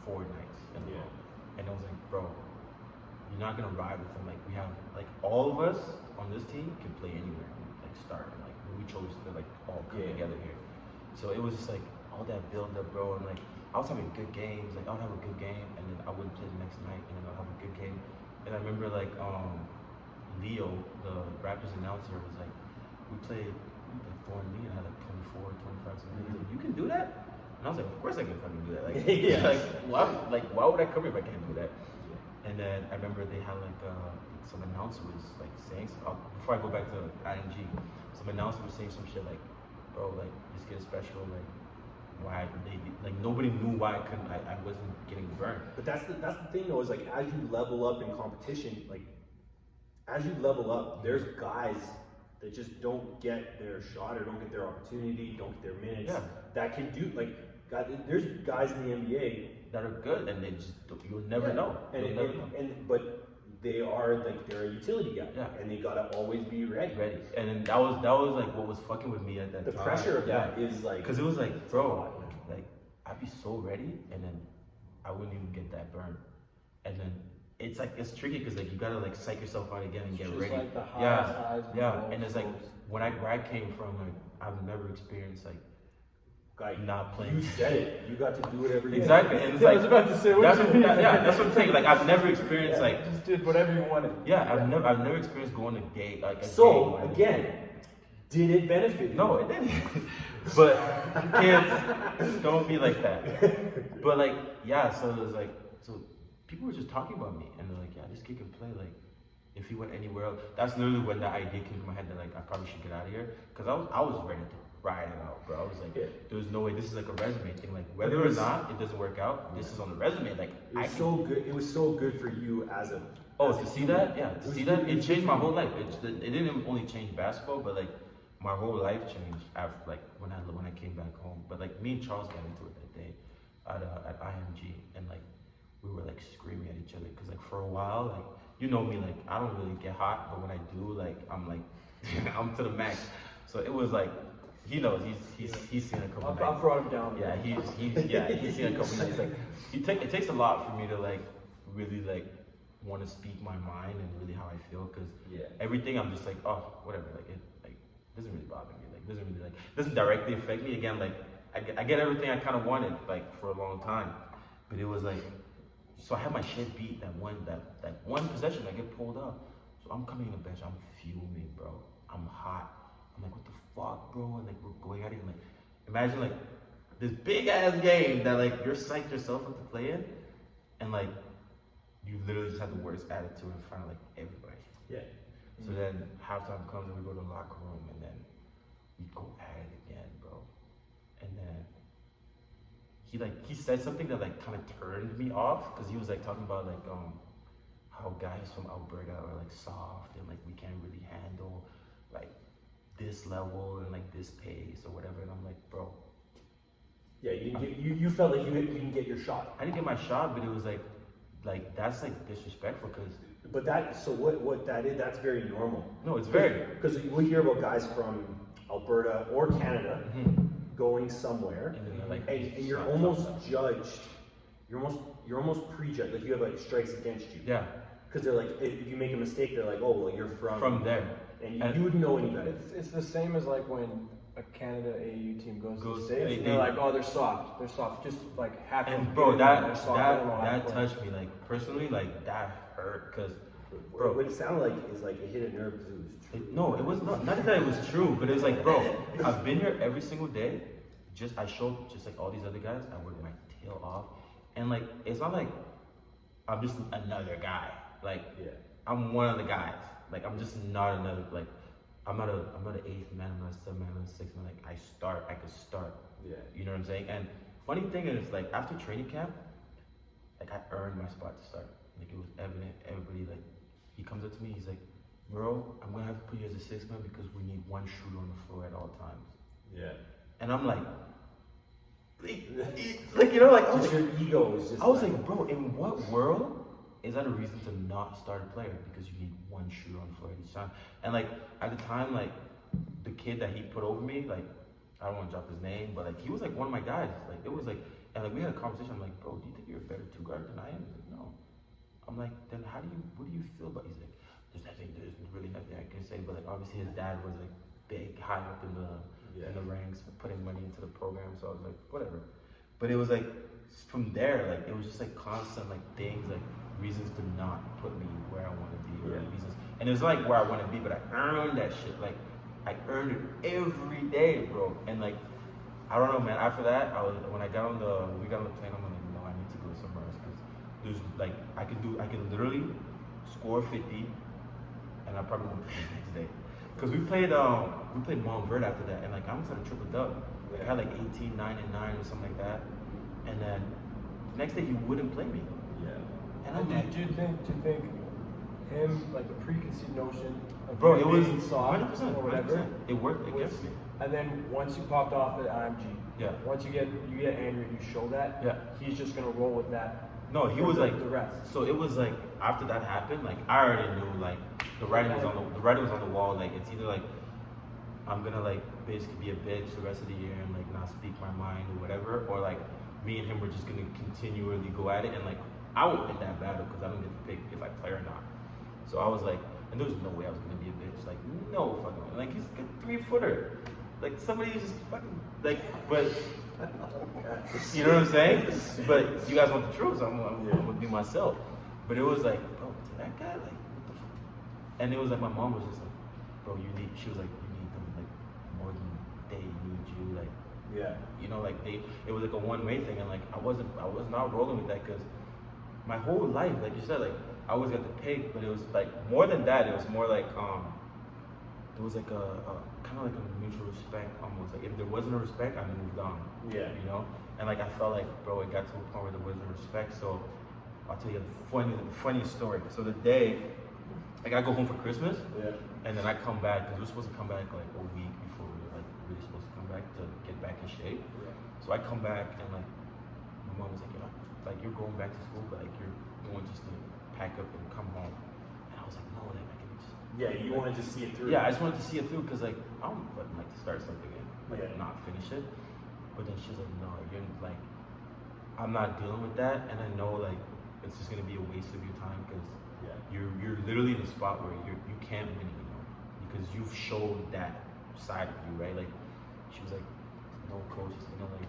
Speaker 4: 4 nights in a row. And I was like, bro, you're not gonna ride with him. Like we have, like all of us on this team can play anywhere, like start. And, like we chose to like all come together here. So it was just like all that build up, bro. And like I was having good games. Like I would have a good game, and then I wouldn't play the next night, and then I'd have a good game. And I remember like Leo, the Raptors announcer, was like, we played Thorn Lee and had like 24, 25 something. He's like, you can do that? And I was like, of course I can fucking do that. Like, why would I come here if I can't do that? And then I remember they had like some announcer was like saying, before I go back to IMG, some announcer was saying some shit like, bro, like this kid is special, like why they like nobody knew why I wasn't getting burned.
Speaker 5: But that's the thing though, is like as you level up in competition, like as you level up, there's guys that just don't get their shot or don't get their opportunity, don't get their minutes.
Speaker 4: Yeah.
Speaker 5: That can do like there's guys in the NBA
Speaker 4: that are good and they just you'll never know.
Speaker 5: But they are like they're a utility guy.
Speaker 4: Yeah.
Speaker 5: And they gotta always be ready.
Speaker 4: And then that was like what was fucking with me at that
Speaker 5: The
Speaker 4: time.
Speaker 5: pressure of that is like,
Speaker 4: because it was like, bro, like I'd be so ready and then I wouldn't even get that burn. And then it's like it's tricky because like you gotta like psych yourself out again and get
Speaker 3: Just
Speaker 4: ready.
Speaker 3: like the highest highs and lows.
Speaker 4: And it's like where I came from, like I've never experienced like not playing.
Speaker 5: You said it. You got to do whatever you
Speaker 4: Exactly. And it's
Speaker 3: I
Speaker 4: like
Speaker 3: was about to say,
Speaker 4: that's what I'm saying. Like I've never experienced like
Speaker 3: you just did whatever you wanted.
Speaker 4: I've never experienced going to gate like a
Speaker 5: So
Speaker 4: game.
Speaker 5: again, did it benefit you?
Speaker 4: No, it didn't. But kids, don't be like that. But like, so it was like, so people were just talking about me, and they're like, yeah, this kid can play. Like, if he went anywhere else, that's literally when the idea came to my head that like I probably should get out of here, because I was ready to ride it out, bro. I was like, there's no way. This is like a resume thing. Like whether or not it doesn't work out, this is on the resume. Like
Speaker 5: It was so good. It was so good for you as a.
Speaker 4: To see that, it changed my whole life. It didn't only change basketball, but like my whole life changed after like when I came back home. But like me and Charles got into it that day at IMG, and like we were like screaming at each other because like for a while, like you know me, like I don't really get hot, but when I do, like I'm like I'm to the max. So it was like he knows he's seen a couple.
Speaker 3: I brought him down.
Speaker 4: Yeah, he's seen a couple nights. Like it takes a lot for me to like really like want to speak my mind and really how I feel, because everything I'm just like, oh, whatever, like it doesn't really bother me, like doesn't directly affect me. Again, like I get everything I kind of wanted like for a long time, but it was like, so I had my shit beat that one possession, I get pulled up, so I'm coming in the bench, I'm fuming, bro, I'm hot, I'm like, what the fuck, bro, and like we're going at it, and like imagine like this big ass game that like you're psyched yourself up to play in, and like you literally just have the worst attitude in front of like everybody.
Speaker 5: Yeah.
Speaker 4: So then halftime comes and we go to the locker room, and then we go at it again, bro. And then he said something that like kind of turned me off, because he was like talking about like how guys from Alberta are like soft and like we can't really handle like this level and like this pace or whatever. And I'm like, bro,
Speaker 5: Yeah, you felt like you didn't get your shot.
Speaker 4: I didn't get my shot, but it was like that's like disrespectful because.
Speaker 5: But what that is, that's very normal.
Speaker 4: No, it's very.
Speaker 5: Because we hear about guys from Alberta or Canada going somewhere,
Speaker 4: And then they're like,
Speaker 5: and you're almost judged. You're almost prejudged. Like you have like strikes against you.
Speaker 4: Yeah.
Speaker 5: Because they're like, if you make a mistake, they're like, oh well, you're from
Speaker 4: there,
Speaker 5: and you wouldn't know any better.
Speaker 3: It's the same as like when a Canada AU team goes to the States, and
Speaker 4: they-
Speaker 3: they're like, oh, they're soft, just like half.
Speaker 4: And bro,
Speaker 3: they're soft, they don't know how to
Speaker 4: that
Speaker 3: play.
Speaker 4: touched me like personally, like that hurt because.
Speaker 5: Bro, what it sounded like is like it hit a nerve because it was true.
Speaker 4: No, it was not that it was true, but it was like, bro, I've been here every single day. I showed just like all these other guys. I worked my tail off, and like it's not like I'm just another guy. Like I'm one of the guys. Like I'm just not another. Like I'm not an eighth man. I'm not a seventh man. I'm not a sixth man. Like I could start.
Speaker 5: Yeah.
Speaker 4: You know what I'm saying? And funny thing is, like after training camp, like I earned my spot to start. Like it was evident. Everybody like. He comes up to me, he's like, bro, I'm gonna have to put you as a sixth man because we need one shooter on the floor at all times.
Speaker 5: Yeah.
Speaker 4: And I'm like you know, like
Speaker 5: Your ego is just.
Speaker 4: I was like, bro, in what world is that a reason to not start a player because you need one shooter on the floor at each time? And like at the time, like the kid that he put over me, like I don't want to drop his name, but like he was like one of my guys. Like it was like, and like we had a conversation. I'm like, bro, do you think you're a better two guard than I am? He's like, no. I'm like, then what do you feel about it? He's like, there's really nothing I can say, but like obviously his dad was like big, high up in the ranks, putting money into the program, so I was like, whatever. But it was like, from there, like it was just like constant like things, like reasons to not put me where I want to be, or reasons. And it was like where I want to be, but I earned that shit. Like I earned it every day, bro. And like, I don't know, man. After that, when we got on the plane, I'm like, no, I need to go somewhere else because there's like I can literally score 50, and I probably won't play the next day. Cause we played Moreau Darlington after that, and like I almost had a triple double. Like, I had like 18, 9, and 9 or something like that. And then the next day he wouldn't play me.
Speaker 5: Yeah.
Speaker 4: And I'm like,
Speaker 3: Do you think him, like the preconceived notion of
Speaker 4: bro,
Speaker 3: you
Speaker 4: it was
Speaker 3: being soft
Speaker 4: 100%,
Speaker 3: or whatever,
Speaker 4: 100%. It worked against me.
Speaker 3: and then once you popped off at IMG, once you get angry and you show that, he's just gonna roll with that.
Speaker 4: No, he
Speaker 3: for
Speaker 4: was like
Speaker 3: the rest.
Speaker 4: So it was like after that happened, like I already knew like the writing was on the wall. Like it's either like I'm gonna like basically be a bitch the rest of the year and like not speak my mind or whatever, or like me and him were just gonna continually go at it, and like I won't win that battle because I don't get to pick if I play or not. So I was like, and there was no way I was gonna be a bitch. Like no fucking way. Like he's a good 3-footer. Like somebody just fucking like, but. You know what I'm saying? But you guys want the truth, so I'm gonna be myself. But it was like, bro, to that guy, like, what the fuck? And it was like, my mom was just like, bro, she was like, you need them, like, more than they need you, like, you know, like, it was like a one-way thing, and like, I was not rolling with that, because my whole life, like you said, like, I always got the pick, but it was like, more than that, it was more like, there was like a kind of like a mutual respect almost. Like if there wasn't a respect, I moved on.
Speaker 5: Yeah.
Speaker 4: You know? And like I felt like, bro, it got to a point where there wasn't respect. So I'll tell you the funny story. So the day, like I go home for Christmas, and then I come back because we're supposed to come back like a week before we were like really supposed to come back to get back in shape. So I come back and like my mom was like, like you're going back to school, but like you're going just to pack up and come home. And I was like, no, like I can just.
Speaker 5: Yeah, you want to just see it through.
Speaker 4: Yeah, I just wanted to see it through because like I don't like to start something and like not finish it. But then she's like, no, you're like, I'm not dealing with that, and I know like it's just gonna be a waste of your time because you're literally in a spot where you can't win anymore because you've showed that side of you, right? Like she was like, no coach is gonna like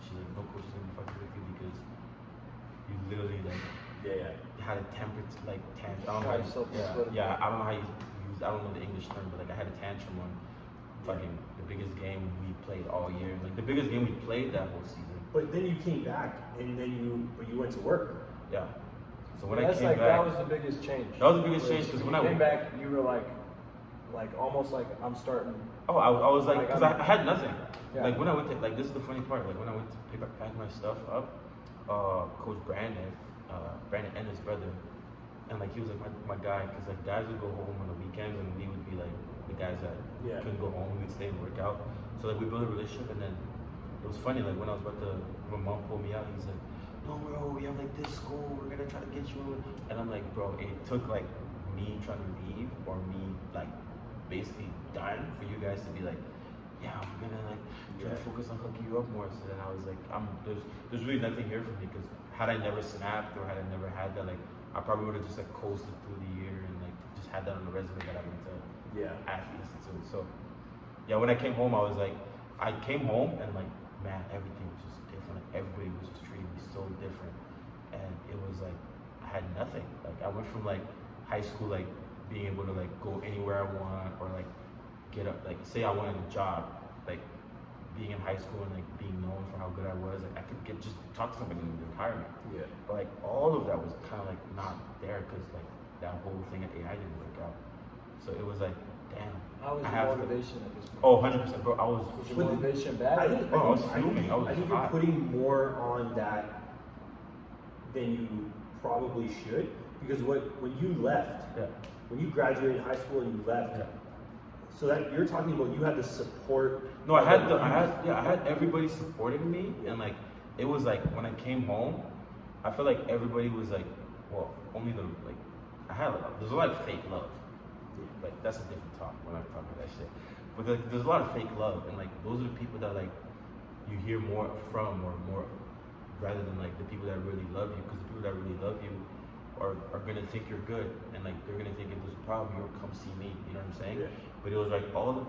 Speaker 4: she's like, no coach is gonna be fucking with you because you literally like had a temper like tantrum. I don't know how you use. I don't know the English term, but like I had a tantrum on fucking the biggest game we played all year, like the biggest game we played that whole season.
Speaker 5: But then you came back, and then you went to work.
Speaker 4: Yeah. So when I came
Speaker 3: like,
Speaker 4: back,
Speaker 3: that was the biggest change.
Speaker 4: That was the biggest change because when I
Speaker 3: came back, you were like almost like I'm starting.
Speaker 4: Oh, I was like, because I had nothing.
Speaker 3: Yeah.
Speaker 4: Like when I went to, like this is the funny part. Like when I went to pack my stuff up, Coach Brandon and his brother, and like he was like my guy, because like guys would go home on the weekends, and we would be like the guys that couldn't go home. We'd stay and work out. So like we built a relationship, and then it was funny. Like when I was about to, my mom pulled me out. He's like, "No, bro, we have like this school. We're gonna try to get you in." And I'm like, "Bro, it took like me trying to leave or me like basically dying for you guys to be like, yeah, I'm gonna like try to focus on hooking you up more." So then I was like, there's really nothing here for me, because had I never snapped or had I never had that, like I probably would have just like coasted through the year and like just had that on the resume that I went to athletes too. So yeah, when I came home, I came home and like, man, everything was just different. Like, everybody was just treating me so different, and it was like I had nothing. Like I went from like high school, like being able to like go anywhere I want, or like get up, like say I wanted a job, like being in high school and like being known for how good I was, like I could just talk to somebody and they would hire me.
Speaker 5: Yeah.
Speaker 4: But like all of that was kind of like not there, because like that whole thing at AI didn't work out. So it was like, damn.
Speaker 3: How was
Speaker 4: I
Speaker 3: your
Speaker 4: have to-
Speaker 3: motivation at this point?
Speaker 4: Oh, 100%, bro. I was
Speaker 3: Was your motivation bad?
Speaker 5: I think,
Speaker 4: Oh, I was
Speaker 5: I think,
Speaker 4: fuming. I was
Speaker 5: I think
Speaker 4: hot.
Speaker 5: you're putting more on that than you probably should, because when you left,
Speaker 4: yeah.
Speaker 5: when you graduated high school and you left,
Speaker 4: Yeah.
Speaker 5: so that you're talking about you had the support.
Speaker 4: No, I had everybody supporting me, and like it was like when I came home, I feel like everybody was like, well, only the like I had there's a lot of fake love. Like that's a different talk when I talk about that shit. But there's a lot of fake love, and like those are the people that like you hear more from, or more rather than like the people that really love you, because the people that really love you are gonna think you're good, and like they're gonna think if there's a problem, you'll come see me. You know what I'm saying?
Speaker 5: Yeah.
Speaker 4: But it was like all the I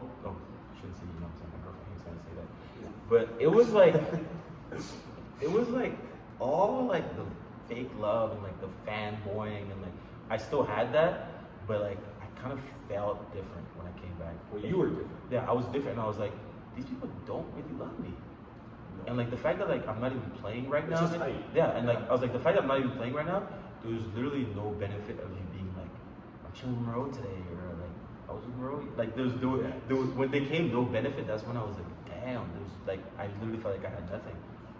Speaker 4: shouldn't say, you know what I'm saying, my girlfriend hates when I say that. But it was like all like the fake love and like the fanboying, and like I still had that, but like I kind of felt different when I came back.
Speaker 5: Well, you were different.
Speaker 4: Yeah, I was different, and I was like, these people don't really love me. And like the fact that like I'm not even playing right
Speaker 5: It's
Speaker 4: now.
Speaker 5: just hype.
Speaker 4: Yeah, and like I was like, the fact that I'm not even playing right now, there's literally no benefit of you being like, I'm chilling with Moreau today, or like I was with Moreau. Like there was when they came no benefit. That's when I was like, damn. There's like I literally felt like I had nothing.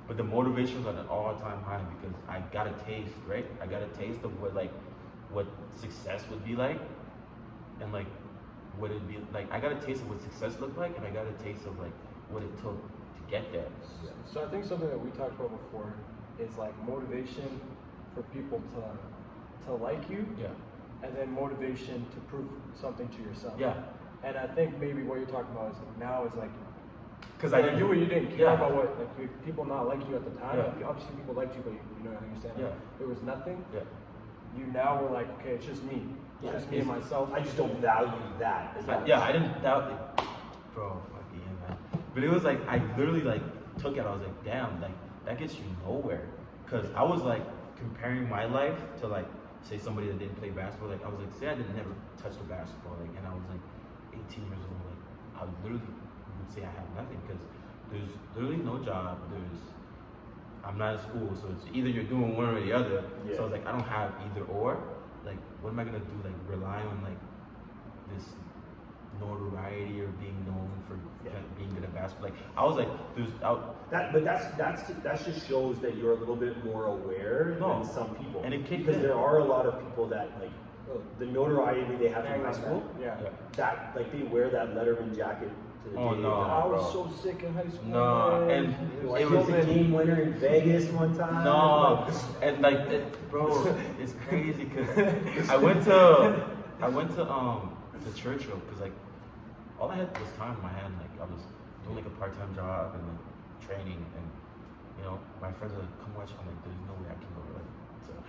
Speaker 4: But the motivation was at an all-time high, because I got a taste, right? I got a taste of what success would be like, and like what it'd be like. I got a taste of what success looked like, and I got a taste of like what it took to get there.
Speaker 3: So I think something that we talked about before is like motivation for people to like you,
Speaker 4: Yeah.
Speaker 3: and then motivation to prove something to yourself.
Speaker 4: Yeah.
Speaker 3: And I think maybe what you're talking about is now is like,
Speaker 4: Because
Speaker 3: like you didn't care
Speaker 4: Yeah.
Speaker 3: about what like people not like you at the time.
Speaker 4: Yeah.
Speaker 3: Like, obviously people liked you, but you know what I'm saying.
Speaker 4: Yeah.
Speaker 3: There was nothing.
Speaker 4: Yeah.
Speaker 3: You now were like, okay, it's just me. It's
Speaker 5: Yeah,
Speaker 3: just me and myself.
Speaker 5: I just don't value that. Is that
Speaker 4: Yeah, I didn't doubt it. Bro, fuck yeah, man. But it was like, I literally like took it, I was like, damn, like that gets you nowhere. Cause I was like comparing my life to like, say somebody that didn't play basketball. Like I was like, say I didn't never touch the basketball, like, and I was like 18 years old, like I literally would say I have nothing, because there's literally no job, I'm not in school, so it's either you're doing one or the other.
Speaker 5: Yeah.
Speaker 4: So I was like, I don't have either or. Like, what am I gonna do? Like, rely on like this notoriety or being known for like, being good at basketball? Like, I was like,
Speaker 5: that just shows that you're a little bit more aware
Speaker 4: No.
Speaker 5: than some people.
Speaker 4: And it kicked
Speaker 5: because
Speaker 4: in.
Speaker 5: there are a lot of people that like the notoriety they have from high school.
Speaker 3: Yeah.
Speaker 5: That like they wear that Letterman jacket to the
Speaker 4: Oh,
Speaker 5: day.
Speaker 4: no.
Speaker 3: I was
Speaker 4: bro.
Speaker 3: so sick in high school.
Speaker 4: No,
Speaker 3: man.
Speaker 4: and
Speaker 5: Like,
Speaker 4: it
Speaker 5: he
Speaker 4: was
Speaker 5: was a game winner in Vegas one time.
Speaker 4: No, and like, bro, it's crazy because I went to the Churchill, because like all I had was time in my hand. Like I was doing like a part-time job and like training, and you know my friends are like, come watch. I'm like, there's no way I can go to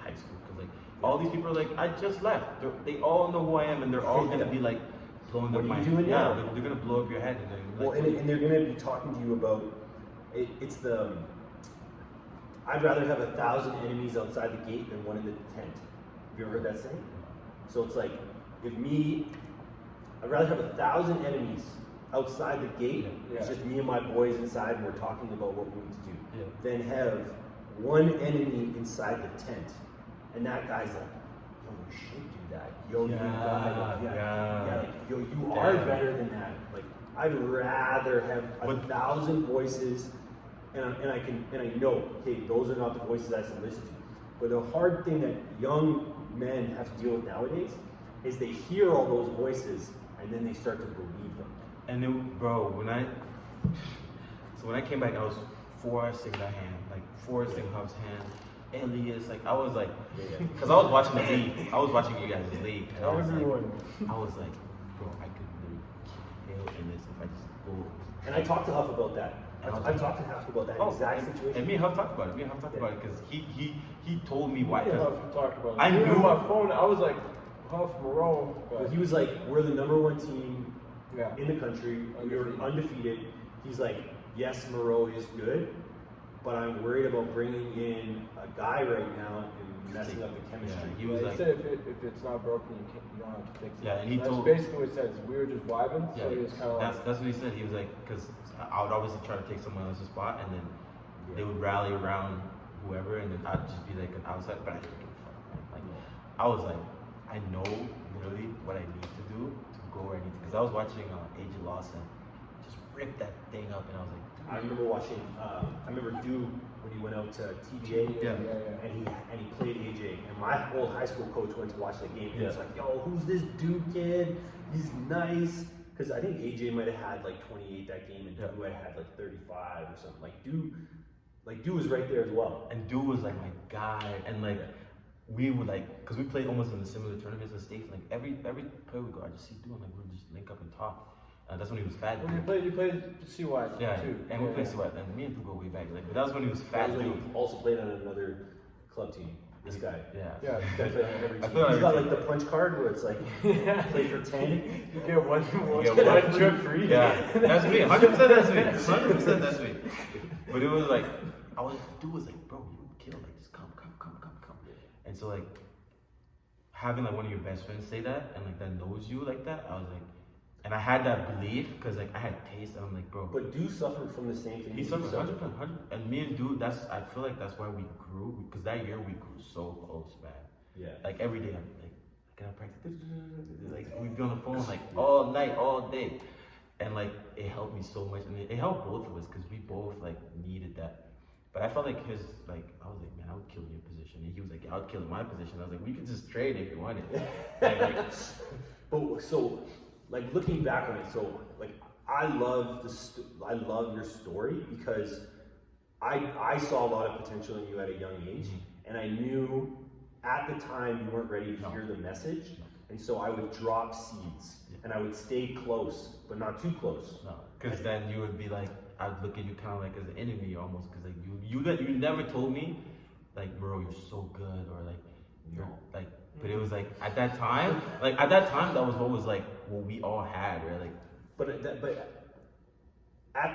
Speaker 4: high school, because like all these people are like, I just left. They all know who I am, and they're all gonna be like blowing
Speaker 5: What
Speaker 4: up
Speaker 5: are
Speaker 4: my
Speaker 5: you doing
Speaker 4: yeah.
Speaker 5: now?
Speaker 4: They're gonna blow up your head, and they're gonna be
Speaker 5: Well,
Speaker 4: like,
Speaker 5: and they're going to be talking to you about it's the. I'd rather have 1,000 enemies outside the gate than one in the tent. Have you ever heard that saying? So it's like, I'd rather have 1,000 enemies outside the gate.
Speaker 3: Yeah.
Speaker 5: It's just me and my boys inside, and we're talking about what we need to do.
Speaker 4: Yeah.
Speaker 5: Than have one enemy inside the tent, and that guy's like, yo, you should do that. Yo, you gotta, like, yo, you are
Speaker 4: Yeah.
Speaker 5: better than that. Like, I'd rather have 1,000 voices, and I know, okay, those are not the voices I should listen to. But the hard thing that young men have to deal with nowadays is they hear all those voices and then they start to believe them.
Speaker 4: And then, bro, when I came back, I was forcing that hand, like forcing Huff's hand. Elias, like I was like, because I was watching the league. I was watching you guys' league, and I was like, bro, I could really kill in this if I just go.
Speaker 5: And I talked to Huff about that. I've talked to Huff about that exact situation.
Speaker 4: And me and Huff talked about it. About it because he told me why.
Speaker 3: Me and Huff talked about it.
Speaker 4: I knew
Speaker 3: on my phone. I was like, Huff, Moreau.
Speaker 5: But he was like, we're the #1 team
Speaker 3: Yeah.
Speaker 5: in the country. We were undefeated. He's like, yes, Moreau is good, but I'm worried about bringing in a guy right now and messing up the chemistry.
Speaker 4: Yeah, he was like,
Speaker 3: said if it's not broken, you don't have to fix it.
Speaker 4: Yeah, and he
Speaker 3: that's
Speaker 4: told
Speaker 3: basically what he says. We were just vibing,
Speaker 4: yeah,
Speaker 3: so he was kind of
Speaker 4: that's what he said. He was like, because I would obviously try to take someone else's spot, and then they would rally around whoever, and then I'd just be like an outside. But I didn't give a fuck. Man. Like I was like, I know literally what I need to do to go where I need to. Because I was watching AJ Lawson just rip that thing up, and I was like,
Speaker 5: I remember watching. I remember Dew when he went out to TJ, and he played AJ. And my old high school coach went to watch the game. And he was like, "Yo, who's this Dew kid? He's nice." Because I think AJ might have had like 28 that game, and Dew had like 35 or something. Like Dew was right there as well.
Speaker 4: And Dew was like my guy, and like we would like, because we played almost in the similar tournaments in the States. Like every play we go, I just see Dew, and like we would just link up and talk. That's when he was fat.
Speaker 3: When you played CY too.
Speaker 4: And we played CY, and me and Dew go way back. Like, but that was when he was fat.
Speaker 5: He also played on another club team. This guy.
Speaker 3: Yeah.
Speaker 5: This guy played on every team. He's got like the punch card where it's like play for 10.
Speaker 3: You get one trip free.
Speaker 4: Yeah, that's me. 100% that's me. 100% that's me. But it was like, Dude was like, bro, you kill, like just come. And so like having like one of your best friends say that and like that knows you like that, I was like, and I had that belief because like I had taste, and I'm like, bro.
Speaker 5: But Dew suffered from the same thing.
Speaker 4: He suffered 100%. And me and Dew, I feel like that's why we grew, because that year we grew so close, man.
Speaker 5: Yeah.
Speaker 4: Like every day, I'm like, can I practice? Like we'd be on the phone like all night, all day, and like it helped me so much, and it helped both of us because we both like needed that. But I felt like I was like, man, I would kill your position, and he was like, yeah, I would kill my position. I was like, we could just trade if you wanted.
Speaker 5: But so, like looking back on it, so like I love your story because I saw a lot of potential in you at a young age, and I knew at the time you weren't ready to hear the message, and so I would drop seeds and I would stay close, but not too close.
Speaker 4: No, because then you would be like, I'd look at you kind of like as an enemy almost, because like you never told me like, bro, you're so good, or like you're like. But it was like at that time that was what was like what we all had, right? Like,
Speaker 5: but at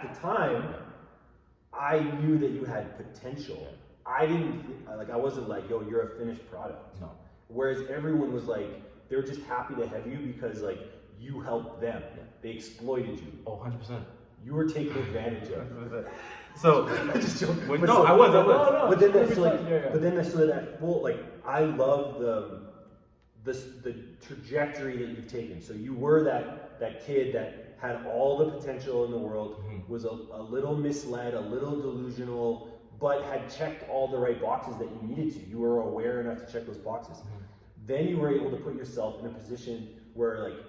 Speaker 5: the time, I knew that you had potential. I wasn't like, yo, you're a finished product.
Speaker 4: No.
Speaker 5: Whereas everyone was like, they were just happy to have you because like you helped them.
Speaker 4: Yeah.
Speaker 5: They exploited you.
Speaker 4: Oh, 100%.
Speaker 5: You were taken advantage of.
Speaker 4: So,
Speaker 5: just joking.
Speaker 4: I was.
Speaker 3: No.
Speaker 5: But then that's so that full, like, I love the trajectory that you've taken. So you were that kid that had all the potential in the world, was a little misled, a little delusional, but had checked all the right boxes that you needed to. You were aware enough to check those boxes. Then you were able to put yourself in a position where, like,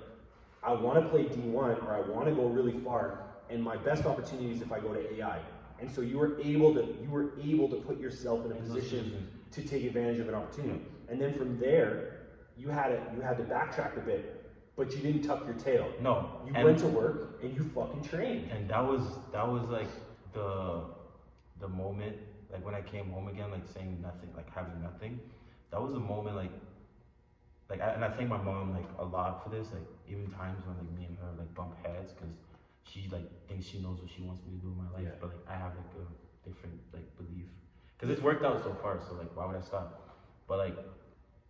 Speaker 5: I want to play D1 or I want to go really far, and my best opportunity is if I go to AI. And so you were able to put yourself in a position to take advantage of an opportunity. And then from there, you had to backtrack a bit, but you didn't tuck your tail.
Speaker 4: No.
Speaker 5: You went to work and you fucking trained.
Speaker 4: And that was like the moment, like when I came home again, like saying nothing, like having nothing. That was a moment and I thank my mom like a lot for this. Like even times when like me and her like bump heads, because she like thinks she knows what she wants me to do in my life, but like I have like a different like belief, because it's worked out so far. So like why would I stop? But like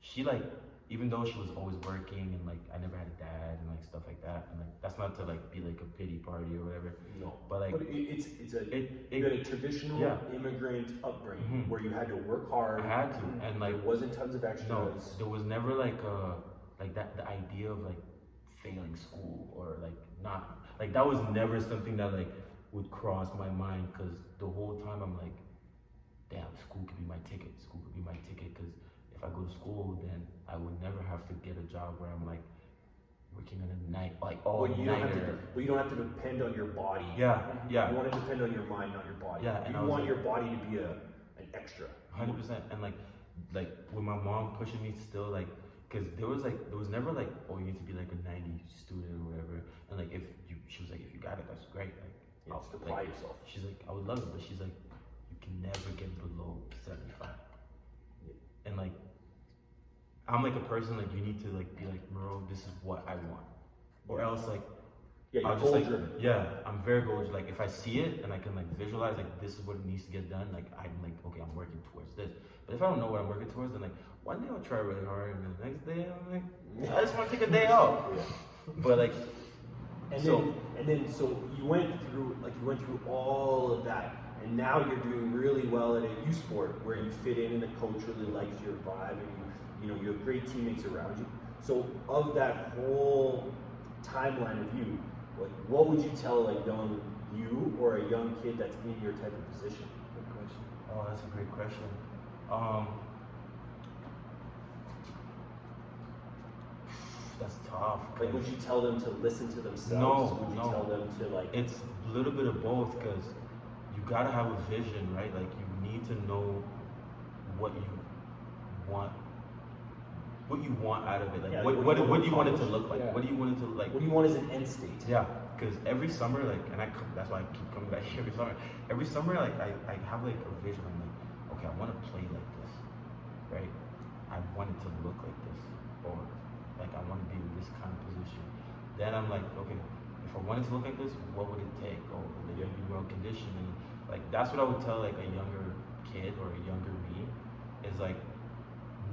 Speaker 4: she like, even though she was always working and like I never had a dad and like stuff like that, and like that's not to like be like a pity party or whatever.
Speaker 5: No,
Speaker 4: but like
Speaker 5: you had a traditional immigrant upbringing where you had to work hard.
Speaker 4: I had to, and like
Speaker 5: there wasn't tons of extras.
Speaker 4: No, there was never like that the idea of like failing school or like not, like that was never something that like would cross my mind, because the whole time I'm like, damn, school could be my ticket, because if I go to school, then I would never have to get a job where I'm like working at a night, like all
Speaker 5: But you don't have
Speaker 4: night.
Speaker 5: to. But you don't have to depend on your body.
Speaker 4: Yeah, yeah.
Speaker 5: You want to depend on your mind, not your body.
Speaker 4: Yeah, and I
Speaker 5: you
Speaker 4: was
Speaker 5: want
Speaker 4: like-
Speaker 5: your body to be an extra.
Speaker 4: 100%. And like with my mom pushing me still, like, cause there was never like, oh, you need to be like a 90 student or whatever. And like she was like, if you got it, that's great. Like,
Speaker 5: Yeah,
Speaker 4: I'll-
Speaker 5: just apply
Speaker 4: like,
Speaker 5: yourself.
Speaker 4: She's like, I would love it, but she's like, you can never get below 75. And like, I'm like a person like you need to like be like, Moreau, this is what I want, or else like.
Speaker 5: Yeah, you're
Speaker 4: I'll just
Speaker 5: goal
Speaker 4: like,
Speaker 5: driven.
Speaker 4: yeah, I'm very goal driven. Like if I see it and I can like visualize like this is what it needs to get done, like I'm like, okay, I'm working towards this. But if I don't know what I'm working towards, then like one day I'll try really hard and the next day I'm like, I just want to take a day off. But like,
Speaker 5: And
Speaker 4: so
Speaker 5: then you went through all of that, and now you're doing really well at a U Sport where you fit in and the coach really likes your vibe, and you know you have great teammates around you. So of that whole timeline of you, like what would you tell like young you or a young kid that's in your type of position?
Speaker 3: Good question.
Speaker 4: oh, that's a great question. That's tough.
Speaker 5: Like, would you tell them to listen to themselves?
Speaker 4: No,
Speaker 5: Would you
Speaker 4: no.
Speaker 5: tell them to like?
Speaker 4: It's a little bit of both because you gotta have a vision, right? Like you need to know what you want out of it. Like
Speaker 5: Yeah,
Speaker 4: what do you want it to look like?
Speaker 3: Yeah.
Speaker 4: What do you want it to like?
Speaker 5: What do you want as an end state?
Speaker 4: Yeah, because every summer, like, that's why I keep coming back here every summer. Every summer, like, I have like a vision. I'm like, okay, I want to play like this, right? I want it to look like this, or like I want to be in this kind of position. Then I'm like, okay, if I wanted to look like this, what would it take? Oh, would it be well conditioned? And like that's what I would tell like a younger kid or a younger me is like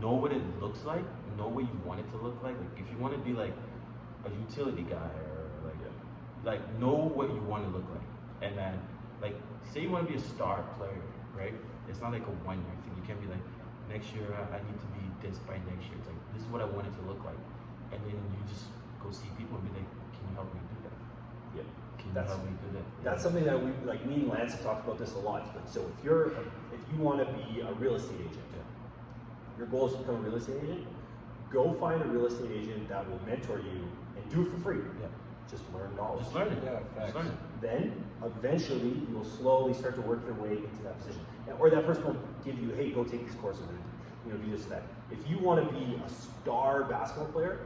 Speaker 4: know what it looks like, know what you want it to look like. Like if you want to be like a utility guy or like know what you want to look like, and then like say you want to be a star player, right? It's not like a 1 year thing. You can't be like next year I need to be this by next year. It's like this is what I want it to look like, and then you just go see people and be like, can you help me do that?
Speaker 5: Yeah.
Speaker 4: Can you help me do that?
Speaker 5: That's something that we like. Me and Lance have talked about this a lot. Like, so if you want to be a real estate agent, your goal is to become a real estate agent. Go find a real estate agent that will mentor you and do it for free.
Speaker 4: Yeah.
Speaker 5: Just learn knowledge.
Speaker 4: Just learn it.
Speaker 3: Yeah,
Speaker 4: Just
Speaker 3: facts.
Speaker 4: learn it.
Speaker 5: Then eventually you will slowly start to work your way into that position. Or that person will give you, hey, go take this course and do this and that. If you want to be a star basketball player,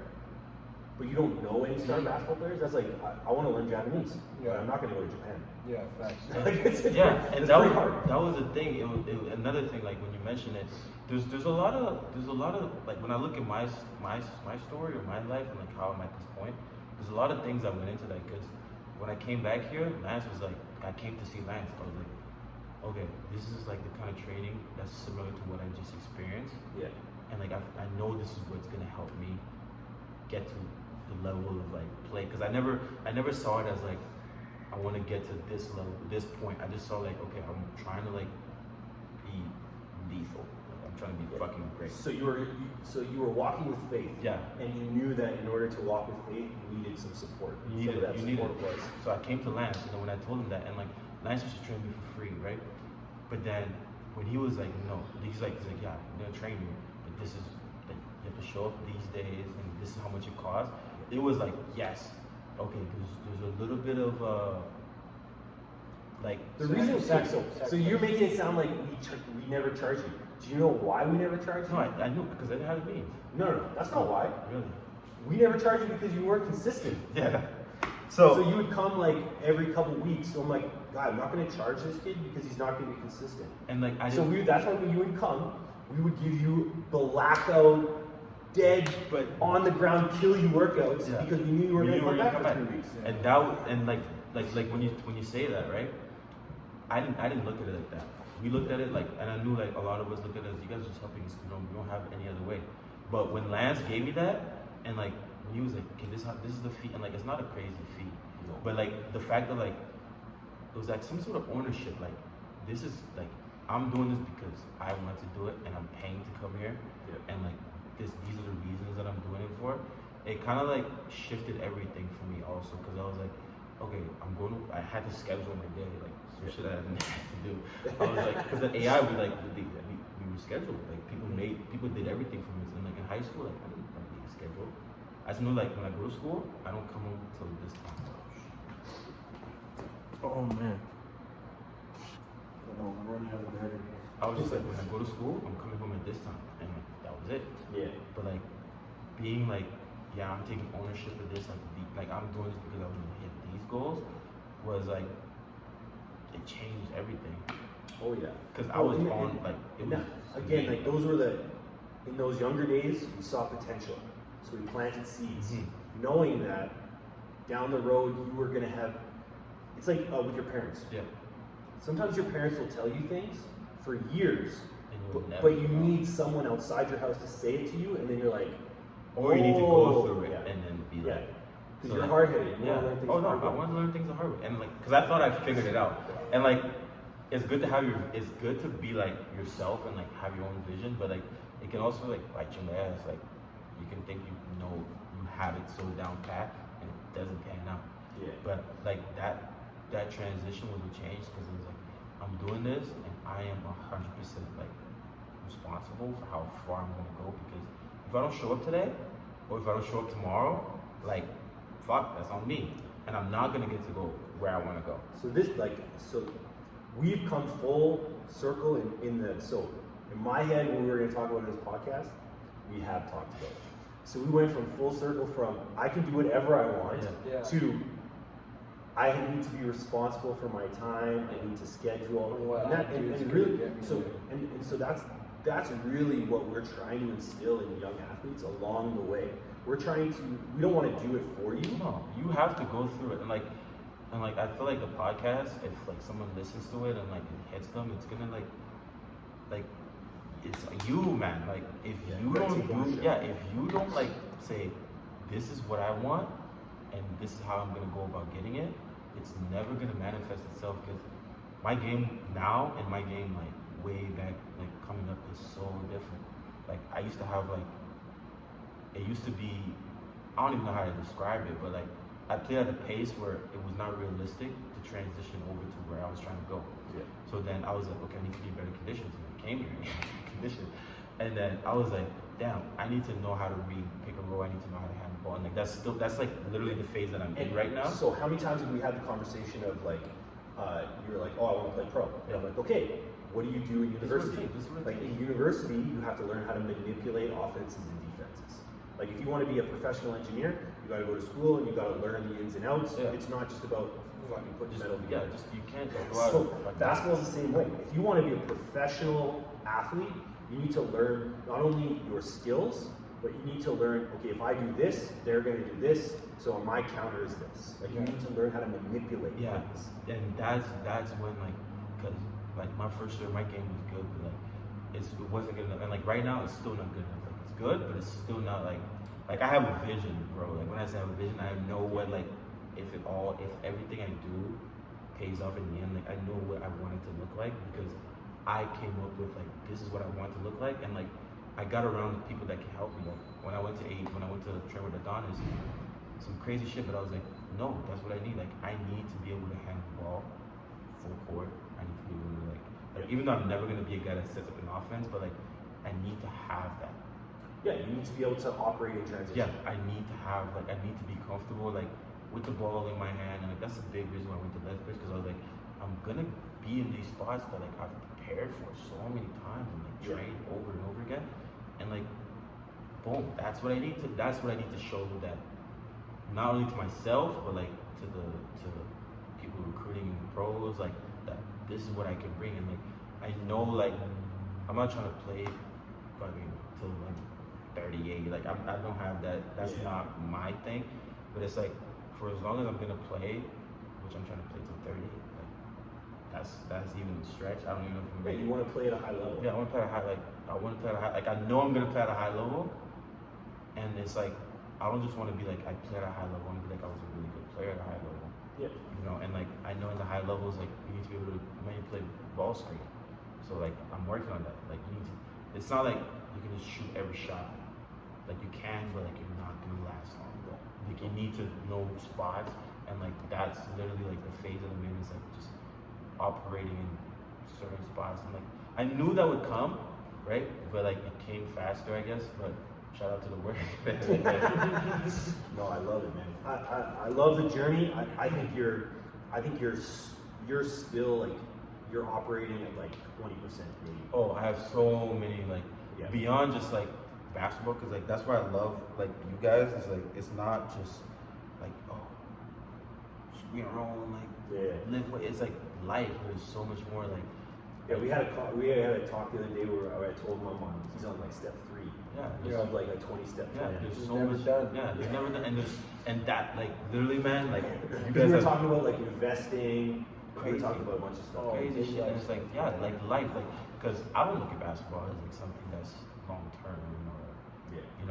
Speaker 5: but you don't know any star basketball players, that's like I want to learn Japanese, but I'm not going to go to Japan.
Speaker 3: Yeah, facts.
Speaker 5: Like, it's
Speaker 4: Yeah, and
Speaker 5: it's
Speaker 4: that
Speaker 5: pretty
Speaker 4: was
Speaker 5: hard.
Speaker 4: that was the thing. It was another thing. Like when you mention it, there's a lot of like when I look at my story or my life and like how I'm at this point, there's a lot of things that went into that. Because when I came back here, Lance was like, I came to see Lance. I was like, okay, this is like the kind of training that's similar to what I just experienced,
Speaker 5: Yeah.
Speaker 4: and like I know this is what's gonna help me get to the level of like play. Because I never saw it as like I want to get to this level, this point. I just saw like, okay, I'm trying to like be lethal. Like, I'm trying to be fucking great.
Speaker 5: So you were walking with faith.
Speaker 4: Yeah.
Speaker 5: And you knew that in order to walk with faith, you needed some support.
Speaker 4: You
Speaker 5: Some of that
Speaker 4: needed.
Speaker 5: support was.
Speaker 4: So I came to Lance, when I told him that, and like Lance used to train me for free, right? But then when he was like, no, he's like, yeah, I'm gonna train you, but this is like you have to show up these days, and this is how much it costs. It was like, yes, okay, there's a little bit of like
Speaker 5: The
Speaker 3: So
Speaker 5: reason,
Speaker 3: sacrifice.
Speaker 5: so you're making it sound like we never charge you. Do you know why we never charge you?
Speaker 4: no, I knew because I didn't have it means.
Speaker 5: No, that's not why.
Speaker 4: Really?
Speaker 5: We never charge you because you weren't consistent.
Speaker 4: Yeah.
Speaker 5: So you would come like every couple weeks. So I'm like, God, I'm not going to charge this kid because he's not going to be consistent.
Speaker 4: And like I
Speaker 5: So
Speaker 4: didn't.
Speaker 5: that's why when you would come, we would give you blackout, dead, but on the ground kill you workouts
Speaker 4: Yeah.
Speaker 5: because we knew you were
Speaker 4: We
Speaker 5: going
Speaker 4: knew
Speaker 5: to
Speaker 4: we
Speaker 5: come
Speaker 4: were
Speaker 5: back
Speaker 4: gonna
Speaker 5: for
Speaker 4: come
Speaker 5: 3 weeks.
Speaker 4: And that and like when you say that, right? I didn't look at it like that. We looked at it like, and I knew like a lot of us look at it as you guys are just helping us. We don't have any other way. But when Lance gave me that, and like when he was like, okay, this is the fee, and like it's not a crazy fee, but like the fact that like it was like some sort of ownership. Like this is like I'm doing this because I want to do it, and I'm paying to come here, and like these are the reasons that I'm doing it for. It kind of like shifted everything for me also, because I was like, okay, I had to schedule my day, like some shit I didn't have to do. I was like, because at AI we were scheduled. Like people did everything for me. And like in high school, like I didn't need a schedule. I just know like when I go to school, I don't come home till this time.
Speaker 3: Oh man.
Speaker 4: I was just like, when I go to school, I'm coming home at this time, and like, that was it.
Speaker 5: Yeah.
Speaker 4: But like, being like, yeah, I'm taking ownership of this, like I'm doing this because I want to hit these goals, was like, it changed everything.
Speaker 5: Oh yeah.
Speaker 4: Because I was on like, it was
Speaker 5: again, like those were in those younger days, we saw potential, so we planted seeds, knowing that down the road you were gonna have. It's like with your parents.
Speaker 4: Yeah.
Speaker 5: Sometimes your parents will tell you things for years,
Speaker 4: And
Speaker 5: but you need someone outside your house to say it to you, and then you're like,
Speaker 4: or you need to go
Speaker 5: "Oh."
Speaker 4: through it
Speaker 5: Yeah.
Speaker 4: and then be
Speaker 5: Yeah.
Speaker 4: like,
Speaker 5: Because
Speaker 4: so
Speaker 5: you're
Speaker 4: like-
Speaker 5: hard-headed. You
Speaker 4: yeah.
Speaker 5: want to learn things
Speaker 4: Oh
Speaker 5: the
Speaker 4: no,
Speaker 5: hard
Speaker 4: I
Speaker 5: way.
Speaker 4: want to learn things the hard way, and like, because I thought I figured it out, and like, it's good to have it's good to be like yourself and like have your own vision, but like, it can also like bite you in the ass. Like, you can think you have it so down pat, and it doesn't pan out.
Speaker 5: Yeah.
Speaker 4: But like that transition was a change because it was like, I'm doing this and I am 100% like responsible for how far I'm gonna go, because if I don't show up today or if I don't show up tomorrow, like fuck, that's on me, and I'm not gonna get to go where I want to go.
Speaker 5: So we've come full circle in my head when we were going to talk about this podcast, we have talked about it. So we went from full circle from I can do whatever I want
Speaker 3: Yeah.
Speaker 5: to I need to be responsible for my time. I need to schedule,
Speaker 3: What
Speaker 5: and, that,
Speaker 3: I do is
Speaker 5: and
Speaker 3: gonna
Speaker 5: really
Speaker 3: get me
Speaker 5: so
Speaker 3: there.
Speaker 5: and so that's really what we're trying to instill in young athletes along the way. We don't want to do it for you.
Speaker 4: No, you have to go through it, and like I feel like the podcast, if like someone listens to it and like it hits them, it's gonna like it's you, man. Like if you don't like say, this is what I want and this is how I'm gonna go about getting it, it's never gonna manifest itself. Because my game now and my game like way back, like coming up, is so different. Like I used to have like, it used to be, I don't even know how to describe it, but like I played at a pace where it was not realistic to transition over to where I was trying to go.
Speaker 5: Yeah.
Speaker 4: So then I was like, okay, I need to be in better conditions. And I came here in condition. And then I was like, damn, I need to know how to read, pick a roll. I need to know how to handle the ball. And like that's like literally the phase that I'm in right now.
Speaker 5: So how many times have we had the conversation of like, you're like, oh, I want to play pro. And I'm like, okay, what do you do in university? Like in university, you have to learn how to manipulate offenses and defenses. Like if you want to be a professional engineer, you got to go to school and you got to learn the ins and outs.
Speaker 4: Yeah.
Speaker 5: It's not just about fucking putting metal together.
Speaker 4: You can't go out.
Speaker 5: So basketball is the same way. If you want to be a professional athlete, you need to learn not only your skills, but you need to learn, okay, if I do this, they're going to do this, so my counter is this. Like you need to learn how to manipulate things.
Speaker 4: And that's when like, because like my first year, my game was good, but like it wasn't good enough. And like right now, it's still not good enough. Like it's good, but it's still not like I have a vision, bro. Like when I say I have a vision, I know what like if everything I do pays off in the end. Like I know what I want it to look like, because I came up with like, this is what I want it to look like, and like I got around the people that can help me. Like when I went to train with Adonis, some crazy shit, but I was like, no, that's what I need. Like I need to be able to handle the ball full court. I need to be able to like even though I'm never gonna be a guy that sets up an offense, but like I need to have that.
Speaker 5: Yeah, you need to be able to operate in transition.
Speaker 4: Yeah, I need to be comfortable like with the ball in my hand, and like that's a big reason why I went to Lethbridge, because I was like, I'm gonna be in these spots that like I've prepared for so many times and like trained over and over again, and like boom, that's what I need to show that, not only to myself but like to the people recruiting pros, like that this is what I can bring. And like I know like I'm not trying to play fucking till like 38, like I don't have that, that's not my thing, but it's like for as long as I'm gonna play, which I'm trying to play till 30, like that's even a stretch. I don't even know if I'm ready.
Speaker 5: You want to play at a high level.
Speaker 4: Yeah, I want to play at a high, like I know I'm gonna play at a high level, and it's like I don't just want to be like I play at a high level. I want to be like I was a really good player at a high level.
Speaker 5: Yeah.
Speaker 4: You know, and like I know in the high levels, like you need to be able to play ball screen. So like I'm working on that. Like you need to. It's not like you can just shoot every shot. Like you can, but like you're not gonna last long. Like you need to know spots, and like that's literally like the phase of the game is like just operating in certain spots. And like I knew that would come, right? But like it came faster, I guess. But shout out to the work.
Speaker 5: No, I love it, man. I love the journey. I think you're still like you're operating at like 20% maybe.
Speaker 4: Oh, I have so many like
Speaker 5: Yeah.
Speaker 4: beyond just like basketball, because like that's why I love like you guys. Is like it's not just like we are all like live. It's like life. There's so much more like.
Speaker 5: Yeah, we had a talk the other day where I told my mom he's on like step 3.
Speaker 4: Yeah,
Speaker 5: You know, like a 20-step
Speaker 4: yeah,
Speaker 5: plan.
Speaker 4: there's
Speaker 3: It's
Speaker 4: so
Speaker 3: never
Speaker 4: much.
Speaker 3: done.
Speaker 4: Yeah, it's never done, and that like literally, man, like you
Speaker 5: Because
Speaker 4: guys
Speaker 5: we were
Speaker 4: have
Speaker 5: talking about like investing. We
Speaker 4: Crazy.
Speaker 5: were talking about a bunch of stuff.
Speaker 4: crazy shit, and it's like like life, like because I don't look at basketball as like something that's long term,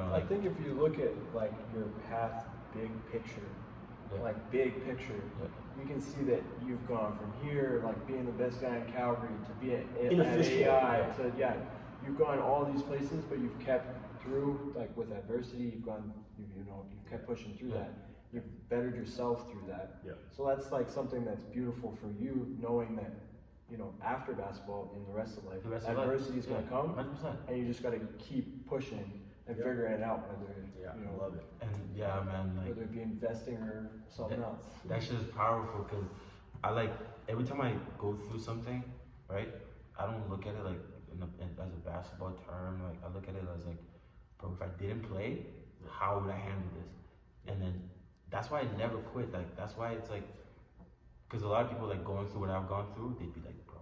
Speaker 3: I
Speaker 4: like
Speaker 3: think if you look at like your path, big picture,
Speaker 4: Yeah.
Speaker 3: like big picture, you can see that you've gone from here, like being the best guy in Calgary, to being
Speaker 5: In a
Speaker 3: at
Speaker 5: fishbowl,
Speaker 3: AI,
Speaker 5: yeah.
Speaker 3: to you've gone all these places, but you've kept through, like with adversity, you've kept pushing through that. You've bettered yourself through that.
Speaker 5: Yeah.
Speaker 3: So that's like something that's beautiful for you, knowing that, after basketball, in the rest of life,
Speaker 4: The rest of life.
Speaker 3: adversity is going to come,
Speaker 4: 100%.
Speaker 3: and you just got to keep pushing and
Speaker 5: Yeah.
Speaker 3: figuring it out, whether
Speaker 5: Yeah, I love it.
Speaker 4: And yeah, man, like
Speaker 3: whether it be investing or something else.
Speaker 4: that shit is powerful because I like every time I go through something, right? I don't look at it like as a basketball term. Like I look at it as like, bro, if I didn't play, how would I handle this? And then that's why I never quit. Like that's why it's like, because a lot of people like going through what I've gone through, they'd be like, bro,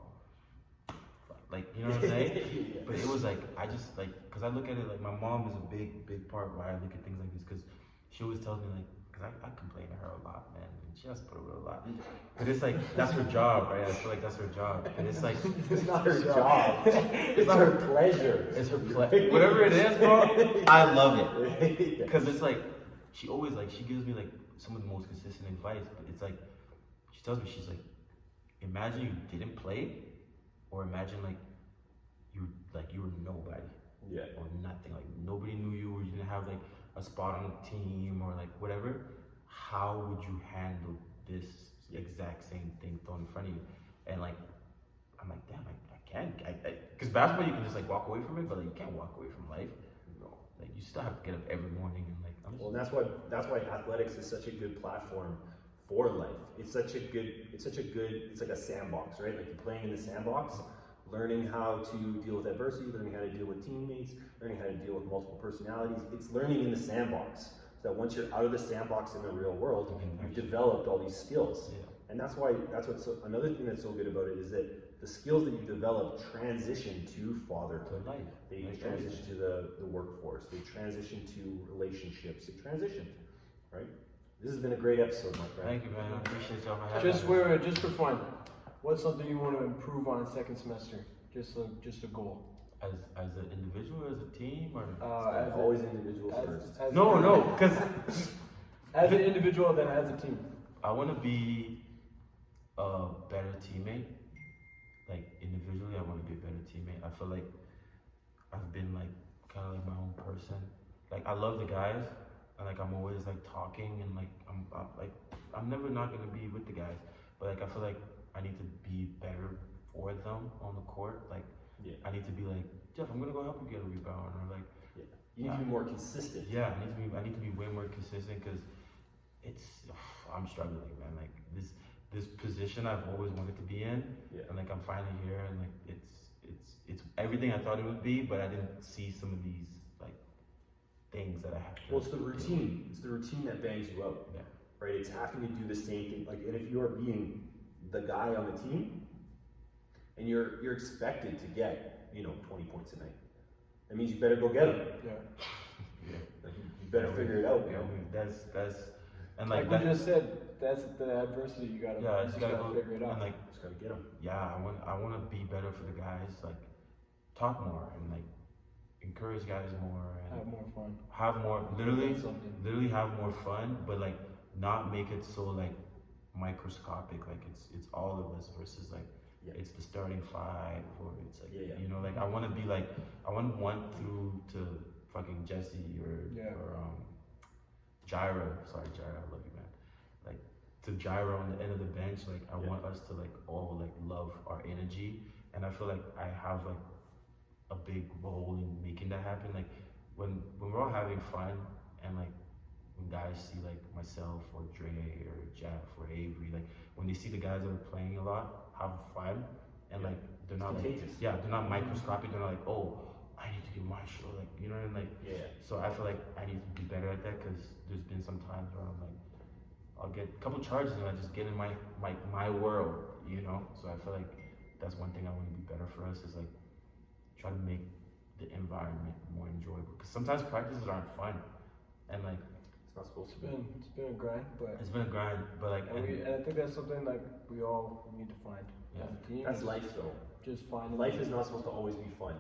Speaker 4: like you know what I'm saying? But it was like I just like, because I look at it like my mom is a big part why I look at things like this, because she always tells me like, because I complain to her a lot, man, and she has to put up with a lot. But it's like that's her job, right? I feel like that's her job, and it's like
Speaker 5: It's not her job. It's her pleasure.
Speaker 4: it's her whatever it is, bro. I love it because it's like she always like she gives me like some of the most consistent advice, but it's like she tells me, she's like, imagine you didn't play, or imagine like you were nobody.
Speaker 5: Yeah.
Speaker 4: Or nothing, like nobody knew you, or you didn't have like a spot on the team, or like whatever. How would you handle this exact same thing thrown in front of you? And like I'm like, damn, I can't, because basketball you can just like walk away from it, but like you can't walk away from life.
Speaker 5: No.
Speaker 4: Like you still have to get up every morning and like
Speaker 5: Well, that's why athletics is such a good platform for life. It's like a sandbox, right? Like you're playing in the sandbox, learning how to deal with adversity, learning how to deal with teammates, learning how to deal with multiple personalities. It's learning in the sandbox. So that once you're out of the sandbox in the real world, you've developed all these skills.
Speaker 4: Yeah.
Speaker 5: And that's what's another thing that's so good about it is that the skills that you develop transition to fatherhood.
Speaker 4: To life.
Speaker 5: They
Speaker 4: Like
Speaker 5: transition to the workforce. They transition to relationships. They transition, right? This has been a great episode, my friend.
Speaker 4: Thank you, man. I appreciate y'all for having me.
Speaker 3: Just for fun, what's something you want to improve on second semester? Just a goal.
Speaker 4: As an individual, as a team, or
Speaker 3: As a-
Speaker 5: Always individual first.
Speaker 3: as
Speaker 4: no, because
Speaker 3: as an individual, then as a team.
Speaker 4: I want to be a better teammate. Like individually, I want to be a better teammate. I feel like I've been like kind of like my own person. Like I love the guys, and like I'm always like talking, and like I'm never not gonna be with the guys, but like I feel like I need to be better for them on the court. Like I need to be like, Jeff, I'm gonna go help you get a rebound, or like
Speaker 5: You need to be more consistent.
Speaker 4: yeah, I need to be way more consistent, because I'm struggling, man. Like this position I've always wanted to be in, and like I'm finally here, and like it's everything I thought it would be, but I didn't see some of these like things that I have to.
Speaker 5: Well, it's the routine. It's the routine that bangs you out,
Speaker 4: Yeah.
Speaker 5: right? It's having to do the same thing. Like, and if you are being the guy on the team, and you're expected to get 20 points a night, that means you better go get them.
Speaker 3: Yeah.
Speaker 5: Like, you better figure it out.
Speaker 4: Yeah, that's and
Speaker 3: Like
Speaker 4: like
Speaker 3: we
Speaker 4: that.
Speaker 3: just said, that's the adversity you gotta.
Speaker 4: Yeah, I
Speaker 3: you
Speaker 4: just
Speaker 3: just
Speaker 4: gotta
Speaker 3: gotta
Speaker 4: go
Speaker 3: figure it out.
Speaker 4: and like
Speaker 5: Just gotta get them.
Speaker 4: yeah, I want to be better for the guys. Like talk more and like encourage guys more and
Speaker 3: Have more fun.
Speaker 4: have more literally
Speaker 3: Something.
Speaker 4: have more fun, but like not make it so like microscopic. Like it's all of us versus like it's the starting five, or it's like like I want to be like I want through to fucking Jesse or Gyra. Sorry, Gyra, I love you, man. Like to Gyra on the end of the bench. Like I want us to like all like love our energy, and I feel like I have like a big role in making that happen. Like when we're all having fun, and like when guys see like myself or Dre or Jeff or Avery, like when they see the guys that are playing a lot have fun, and like they're not like, they're not microscopic. They're not like, oh, I need to get my show, like, you know what I mean? Like, so I feel like I need to be better at that, because there's been some times where I'm like, I'll get a couple charges and I just get in my world, you know? So I feel like that's one thing I want to be better for us, is like try to make the environment more enjoyable, because sometimes practices aren't fun, and like
Speaker 5: It's not supposed to be.
Speaker 3: It's been a grind, but
Speaker 4: it's been a grind, but like,
Speaker 3: and I think that's something like we all need to find as a team.
Speaker 5: That's life though.
Speaker 3: Just finding
Speaker 5: Life is not supposed to always be fun.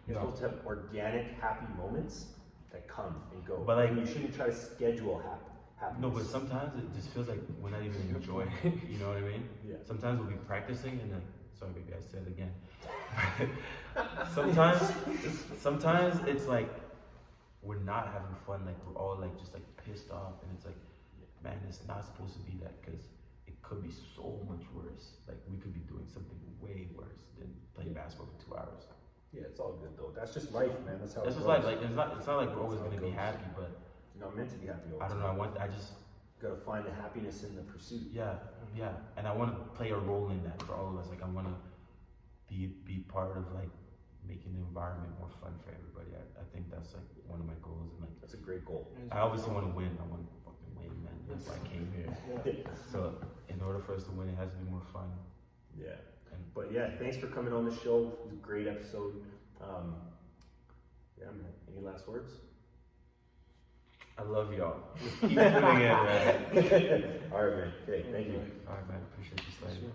Speaker 5: You're supposed to have organic, happy moments that come and go.
Speaker 4: But like,
Speaker 5: and you shouldn't try to schedule happiness.
Speaker 4: no, but sometimes it just feels like we're not even enjoying it. You know what I mean?
Speaker 5: Yeah.
Speaker 4: Sometimes we'll be practicing and like, sorry baby, I said it again. sometimes it's like we're not having fun. Like we're all like just like pissed off, and it's like, man, it's not supposed to be that, because it could be so much worse. Like we could be doing something way worse than playing basketball for 2 hours.
Speaker 5: Yeah, it's all good though. That's just life, man. That's how
Speaker 4: That's
Speaker 5: it
Speaker 4: just
Speaker 5: goes.
Speaker 4: like it's not like we're always gonna be happy, but
Speaker 5: You're not meant to be happy all the
Speaker 4: I don't
Speaker 5: time.
Speaker 4: know. I just
Speaker 5: You gotta find the happiness in the pursuit.
Speaker 4: yeah, and I want to play a role in that for all of us. Like I want to be part of like making the environment more fun for everybody. I think that's like one of my goals, and like
Speaker 5: That's a great goal.
Speaker 4: I obviously want to win. I want to fucking win, man. That's why I came here. So in order for us to win, it has to be more fun.
Speaker 5: Yeah. But yeah, thanks for coming on the show. It was a great episode. Yeah, man. Any last words?
Speaker 4: I love y'all. Just keep doing it, man.
Speaker 5: All right, man. Okay, thank you.
Speaker 4: All right, man. Appreciate you, Slade.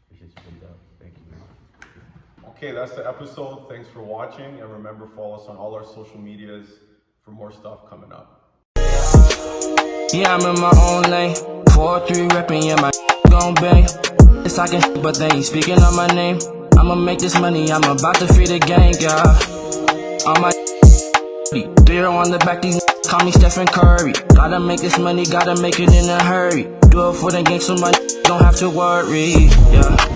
Speaker 4: Appreciate you, big dog. Thank you, man.
Speaker 1: Okay, that's the episode. Thanks for watching, and remember, follow us on all our social medias for more stuff coming up.
Speaker 2: Yeah, I'm in my own lane. 4-3 reppin', yeah, my gon' bang. It's talking, but they ain't speaking on my name. I'ma make this money, I'm about to feed the gang, yeah. On my 0 on the back, these call me Stephen Curry. Gotta make this money, gotta make it in a hurry. Do it for the gang, so my don't have to worry, yeah.